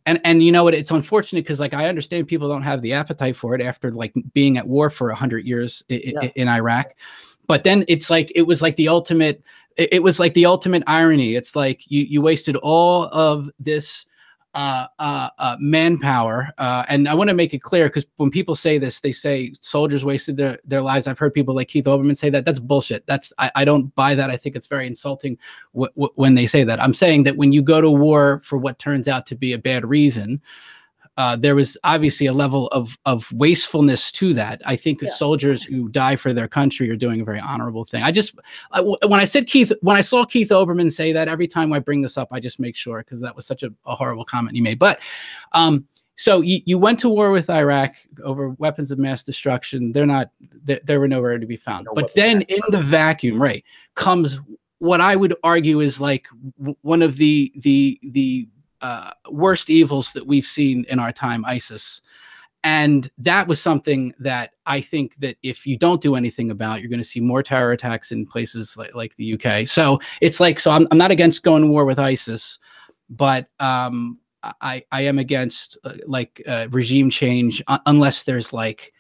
and you know what, it's unfortunate because like I understand people don't have the appetite for it after like being at war for 100 years in Iraq. But then it's like it was like the ultimate irony. It's like you wasted all of this manpower. And I want to make it clear, because when people say this, they say soldiers wasted their lives. I've heard people like Keith Olbermann say that. That's bullshit. I don't buy that. I think it's very insulting when they say that. I'm saying that when you go to war for what turns out to be a bad reason, there was obviously a level of wastefulness to that. I think soldiers who die for their country are doing a very honorable thing. When I saw Keith Olbermann say that, every time I bring this up, I just make sure, because that was such a horrible comment he made. But so you went to war with Iraq over weapons of mass destruction. They were nowhere to be found. But then in the vacuum, right, comes what I would argue is like one of the worst evils that we've seen in our time, ISIS. And that was something that I think that if you don't do anything about, you're going to see more terror attacks in places like the UK. So it's like, so I'm not against going to war with ISIS, but I am against regime change unless there's like,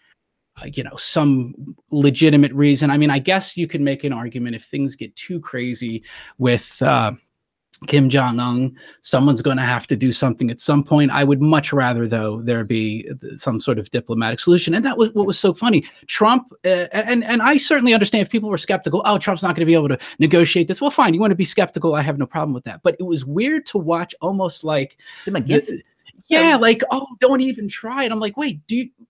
some legitimate reason. I mean, I guess you can make an argument if things get too crazy with Kim Jong-un, someone's going to have to do something at some point. I would much rather, though, there be some sort of diplomatic solution. And that was what was so funny. Trump, and I certainly understand if people were skeptical, oh, Trump's not going to be able to negotiate this. Well, fine. You want to be skeptical. I have no problem with that. But it was weird to watch, almost like, like, oh, don't even try. And I'm like, wait,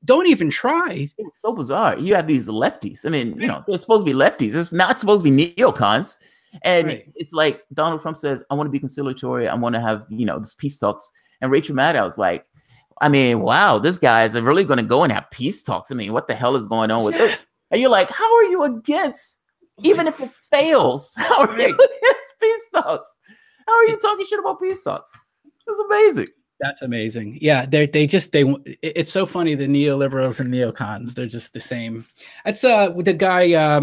don't even try. It was so bizarre. You have these lefties. I mean, they're supposed to be lefties. It's not supposed to be neocons. And it's like Donald Trump says, I want to be conciliatory. I want to have, this peace talks. And Rachel Maddow's like, I mean, wow, this guy's really going to go and have peace talks. I mean, what the hell is going on with this? And you're like, how are you against Even if it fails, how are you against peace talks? How are you talking shit about peace talks? It's amazing. That's amazing. Yeah, it's so funny, the neoliberals and neocons, they're just the same. That's the guy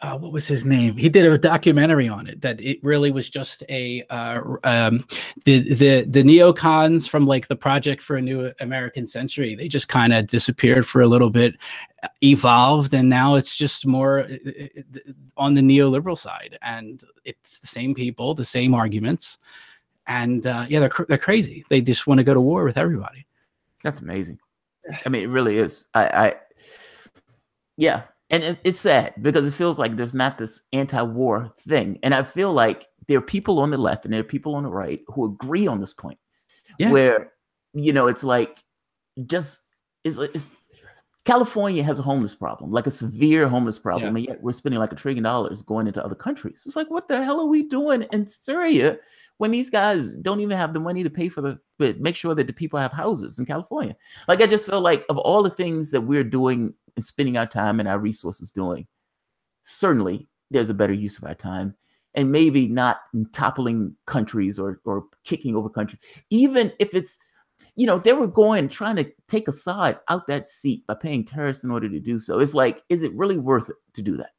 what was his name? He did a documentary on it, that it really was just a the neocons from like the Project for a New American Century. They just kind of disappeared for a little bit, evolved, and now it's just more on the neoliberal side, and it's the same people, the same arguments, and yeah, they're crazy. They just want to go to war with everybody. That's amazing. I mean, it really is. Yeah. And it's sad because it feels like there's not this anti-war thing. And I feel like there are people on the left and there are people on the right who agree on this point. Yeah. Where, you know, it's like just it's California has a homeless problem, like a severe homeless problem. Yeah. And yet we're spending like $1 trillion going into other countries. It's like, what the hell are we doing in Syria when these guys don't even have the money to pay for make sure that the people have houses in California? Like, I just feel like of all the things that we're doing and spending our time and our resources doing, certainly there's a better use of our time, and maybe not toppling countries or kicking over countries, even if it's, you know, they were trying to take a side out that seat by paying terrorists in order to do so. It's like, is it really worth it to do that?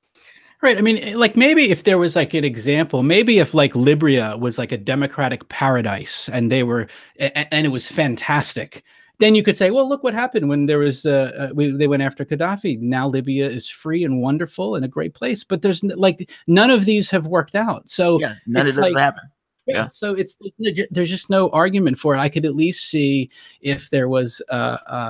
Right. I mean, like, maybe if there was like an example, maybe if like Libya was like a democratic paradise and they were, and it was fantastic, then you could say, well, look what happened when there was they went after Gaddafi. Now Libya is free and wonderful and a great place. But there's like none of these have worked out. So yeah, none of that happened. Yeah, so there's just no argument for it. I could at least see if there was a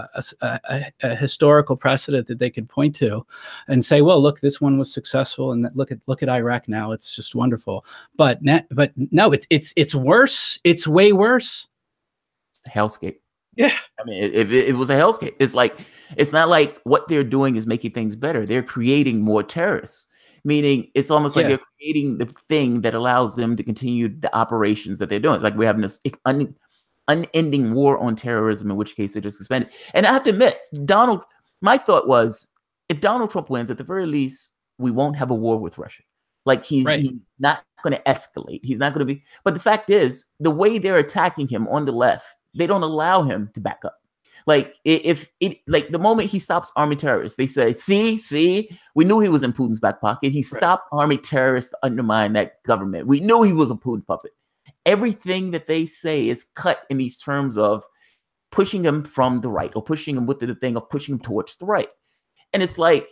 historical precedent that they could point to and say, well, look, this one was successful, and look at Iraq now. It's just wonderful. But no, it's worse. It's way worse. It's a hellscape. Yeah, I mean, it was a hellscape. It's like, it's not like what they're doing is making things better. They're creating more terrorists. Meaning it's almost like they're creating the thing that allows them to continue the operations that they're doing. It's like we're having this unending war on terrorism, in which case they just suspended. And I have to admit, my thought was, if Donald Trump wins, at the very least, we won't have a war with Russia. Like he's not going to escalate. He's not going to be. But the fact is, the way they're attacking him on the left, they don't allow him to back up. Like like the moment he stops army terrorists, they say, see, we knew he was in Putin's back pocket. He stopped army terrorists to undermine that government. We knew he was a Putin puppet. Everything that they say is cut in these terms of pushing him from the right, or pushing him with the thing of pushing him towards the right. And it's like,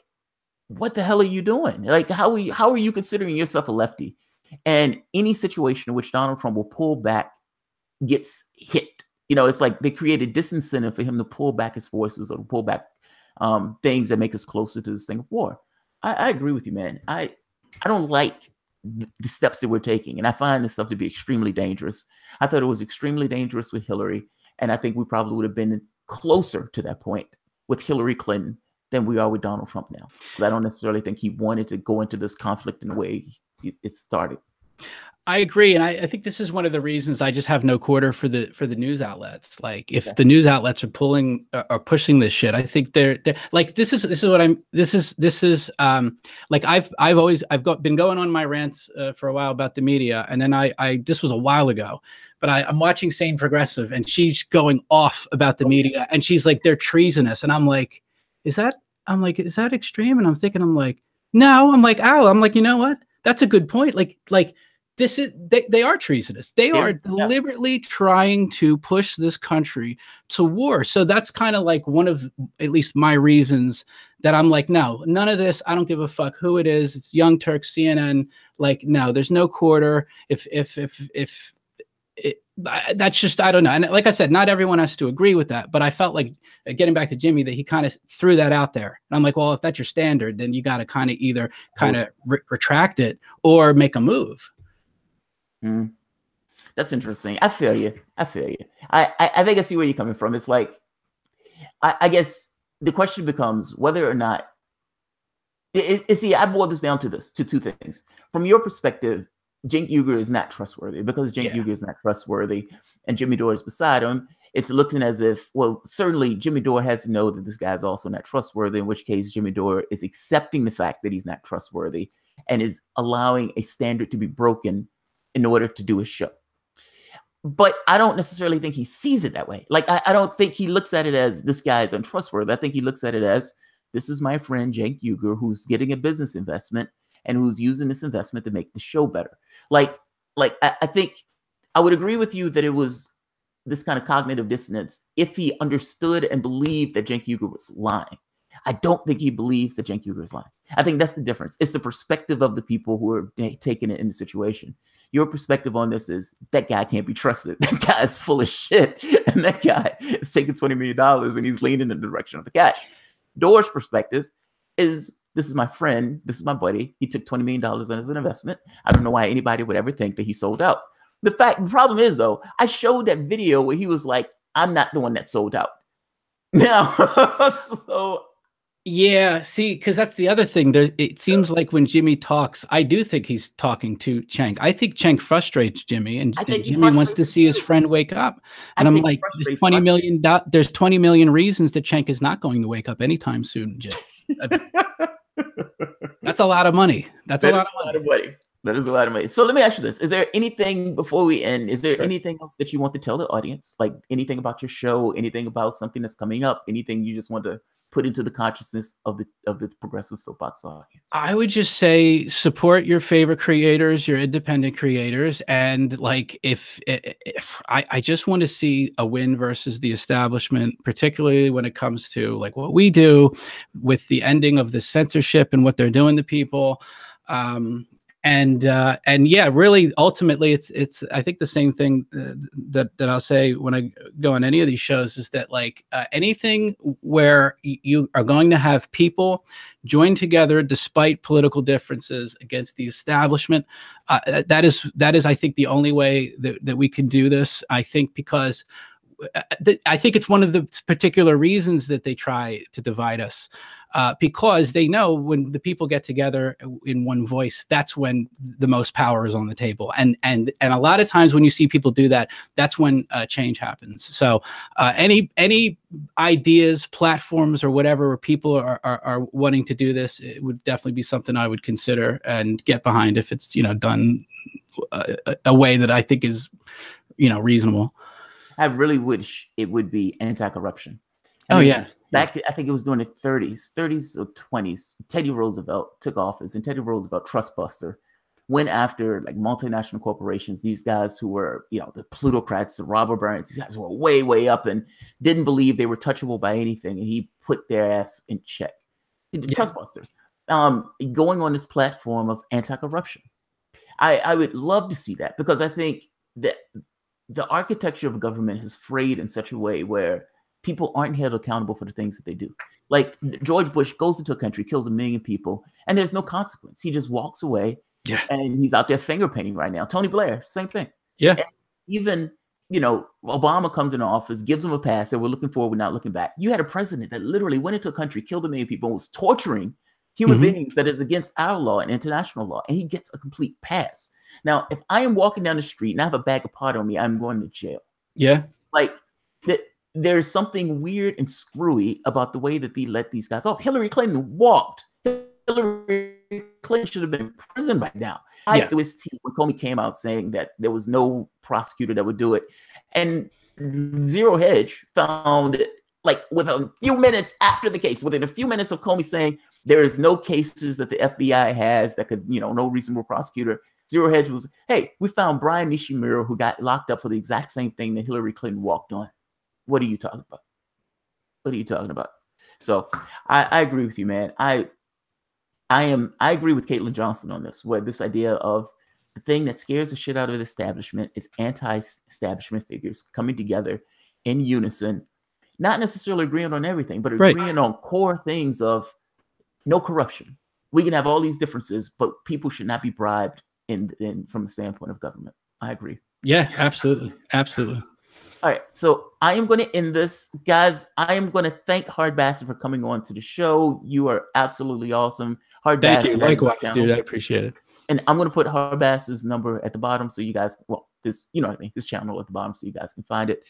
what the hell are you doing? Like, how are you considering yourself a lefty? And any situation in which Donald Trump will pull back gets hit. You know, it's like they created disincentive for him to pull back his forces, or to pull back things that make us closer to this thing of war. I agree with you, man. I don't like the steps that we're taking, and I find this stuff to be extremely dangerous. I thought it was extremely dangerous with Hillary, and I think we probably would have been closer to that point with Hillary Clinton than we are with Donald Trump now. Because I don't necessarily think he wanted to go into this conflict in the way it started. I agree, and I think this is one of the reasons I just have no quarter for the news outlets. Like, if the news outlets are pushing this shit, I think they're like, this is like I've been going on my rants for a while about the media, and then this was a while ago, but I'm watching Sane Progressive, and she's going off about the media, and she's like, they're treasonous, and I'm like, is that extreme? And I'm thinking, no, you know what? That's a good point. Like. They are treasonous. They are deliberately trying to push this country to war. So that's kind of like one of, at least my reasons, that I'm like, no, none of this. I don't give a fuck who it is. It's Young Turks, CNN. Like, no, there's no quarter. That's just, I don't know. And like I said, not everyone has to agree with that. But I felt like, getting back to Jimmy, that he kind of threw that out there. And I'm like, well, if that's your standard, then you got to kind of either retract it or make a move. That's interesting. I feel you. I think I see where you're coming from. It's like, I guess the question becomes whether or not see, I boil this down to two things. From your perspective, Cenk Uygur is not trustworthy. Because Cenk Uygur is not trustworthy and Jimmy Dore is beside him, it's looking as if, well, certainly Jimmy Dore has to know that this guy's also not trustworthy, in which case Jimmy Dore is accepting the fact that he's not trustworthy and is allowing a standard to be broken in order to do his show. But I don't necessarily think he sees it that way. Like, I don't think he looks at it as this guy is untrustworthy. I think he looks at it as, this is my friend Cenk Uygur, who's getting a business investment and who's using this investment to make the show better. Like I think I would agree with you that it was this kind of cognitive dissonance if he understood and believed that Cenk Uygur was lying. I don't think he believes that Cenk Uygur is lying. I think that's the difference. It's the perspective of the people who are taking it in the situation. Your perspective on this is that guy can't be trusted. That guy is full of shit. And that guy is taking $20 million and he's leaning in the direction of the cash. Dore's perspective is, this is my friend. This is my buddy. He took $20 million as an investment. I don't know why anybody would ever think that he sold out. The problem is, though, I showed that video where he was like, I'm not the one that sold out. Now, so. Yeah, see, because that's the other thing. It seems like when Jimmy talks, I do think he's talking to Cenk. I think Cenk frustrates Jimmy, and Jimmy wants to see his friend wake up. And I'm like, there's 20 million. There's 20 million reasons that Cenk is not going to wake up anytime soon. That's a lot of money. That's a lot of money. That is a lot of money. So let me ask you this. Is there anything before we end? Is there anything else that you want to tell the audience? Like anything about your show, anything about something that's coming up, anything you just want to put into the consciousness of the progressive soapbox audience? I would just say support your favorite creators, your independent creators. And like, if I just want to see a win versus the establishment, particularly when it comes to like what we do with the ending of the censorship and what they're doing to people. And yeah, really, ultimately, it's I think the same thing that I'll say when I go on any of these shows is that like anything where you are going to have people join together despite political differences against the establishment, that is I think the only way that we can do this. I think because I think it's one of the particular reasons that they try to divide us. Because they know when the people get together in one voice, that's when the most power is on the table. And a lot of times when you see people do that, that's when change happens. So any ideas, platforms, or whatever, where people are wanting to do this, it would definitely be something I would consider and get behind if it's done a way that I think is reasonable. I really wish it would be anti-corruption. Yeah. Back, I think it was during the 30s or 20s, Teddy Roosevelt took office, and Teddy Roosevelt, trustbuster, went after like multinational corporations, these guys who were, the plutocrats, the robber barons, these guys who were way, way up and didn't believe they were touchable by anything. And he put their ass in check. Trustbuster. Going on this platform of anti-corruption. I would love to see that, because I think that the architecture of government is frayed in such a way where people aren't held accountable for the things that they do. Like George Bush goes into a country, kills 1 million people, and there's no consequence. He just walks away, and he's out there finger painting right now. Tony Blair, same thing. Yeah. And even, Obama comes into office, gives him a pass, and we're looking forward, we're not looking back. You had a president that literally went into a country, killed 1 million people, and was torturing human beings that is against our law and international law, and he gets a complete pass. Now, if I am walking down the street and I have a bag of pot on me, I'm going to jail. Yeah. Like that. There's something weird and screwy about the way that they let these guys off. Hillary Clinton walked. Hillary Clinton should have been in prison by now. It was when Comey came out saying that there was no prosecutor that would do it. And Zero Hedge found, like, with a few minutes after the case, within a few minutes of Comey saying there is no cases that the FBI has that could, no reasonable prosecutor, Zero Hedge was, hey, we found Brian Nishimura, who got locked up for the exact same thing that Hillary Clinton walked on. What are you talking about? What are you talking about? So I agree with you, man. I agree with Caitlin Johnson on this, where this idea of the thing that scares the shit out of the establishment is anti-establishment figures coming together in unison, not necessarily agreeing on everything, but agreeing on core things of no corruption. We can have all these differences, but people should not be bribed from the standpoint of government. I agree. Yeah, absolutely. Absolutely. All right, so I am going to end this. Guys, I am going to thank Hard Bastard for coming on to the show. You are absolutely awesome. Thank you. Likewise, dude. I appreciate it. And I'm going to put Hard Bastard's number at the bottom so you guys, this channel at the bottom so you guys can find it.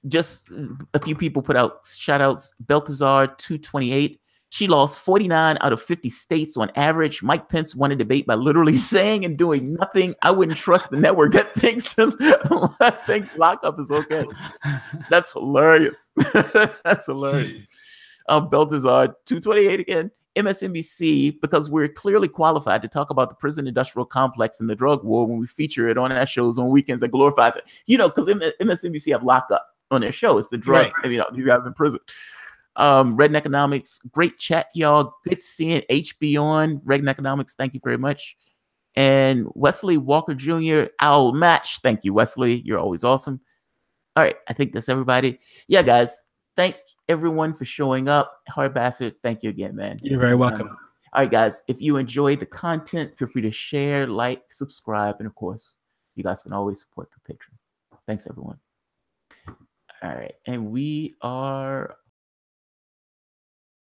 Just a few people put out shout outs. Beltazar 228. She lost 49 out of 50 states on average. Mike Pence won a debate by literally saying and doing nothing. I wouldn't trust the network that thinks lockup is okay. That's hilarious. That's hilarious. Beltazar 228 again. MSNBC, because we're clearly qualified to talk about the prison industrial complex and the drug war when we feature it on our shows on weekends that glorifies it. You know, because MSNBC have lockup on their show. It's the drug, right. You know, you guys in prison. Red Economics, great chat, y'all. Good seeing HB on. Red Economics, thank you very much. And Wesley Walker Jr., I'll match. Thank you, Wesley. You're always awesome. All right, I think that's everybody. Yeah, guys, thank everyone for showing up. Hard Bastard, thank you again, man. You're very welcome. All right, guys, if you enjoyed the content, feel free to share, like, subscribe, and of course, you guys can always support the Patreon. Thanks, everyone. All right, and we are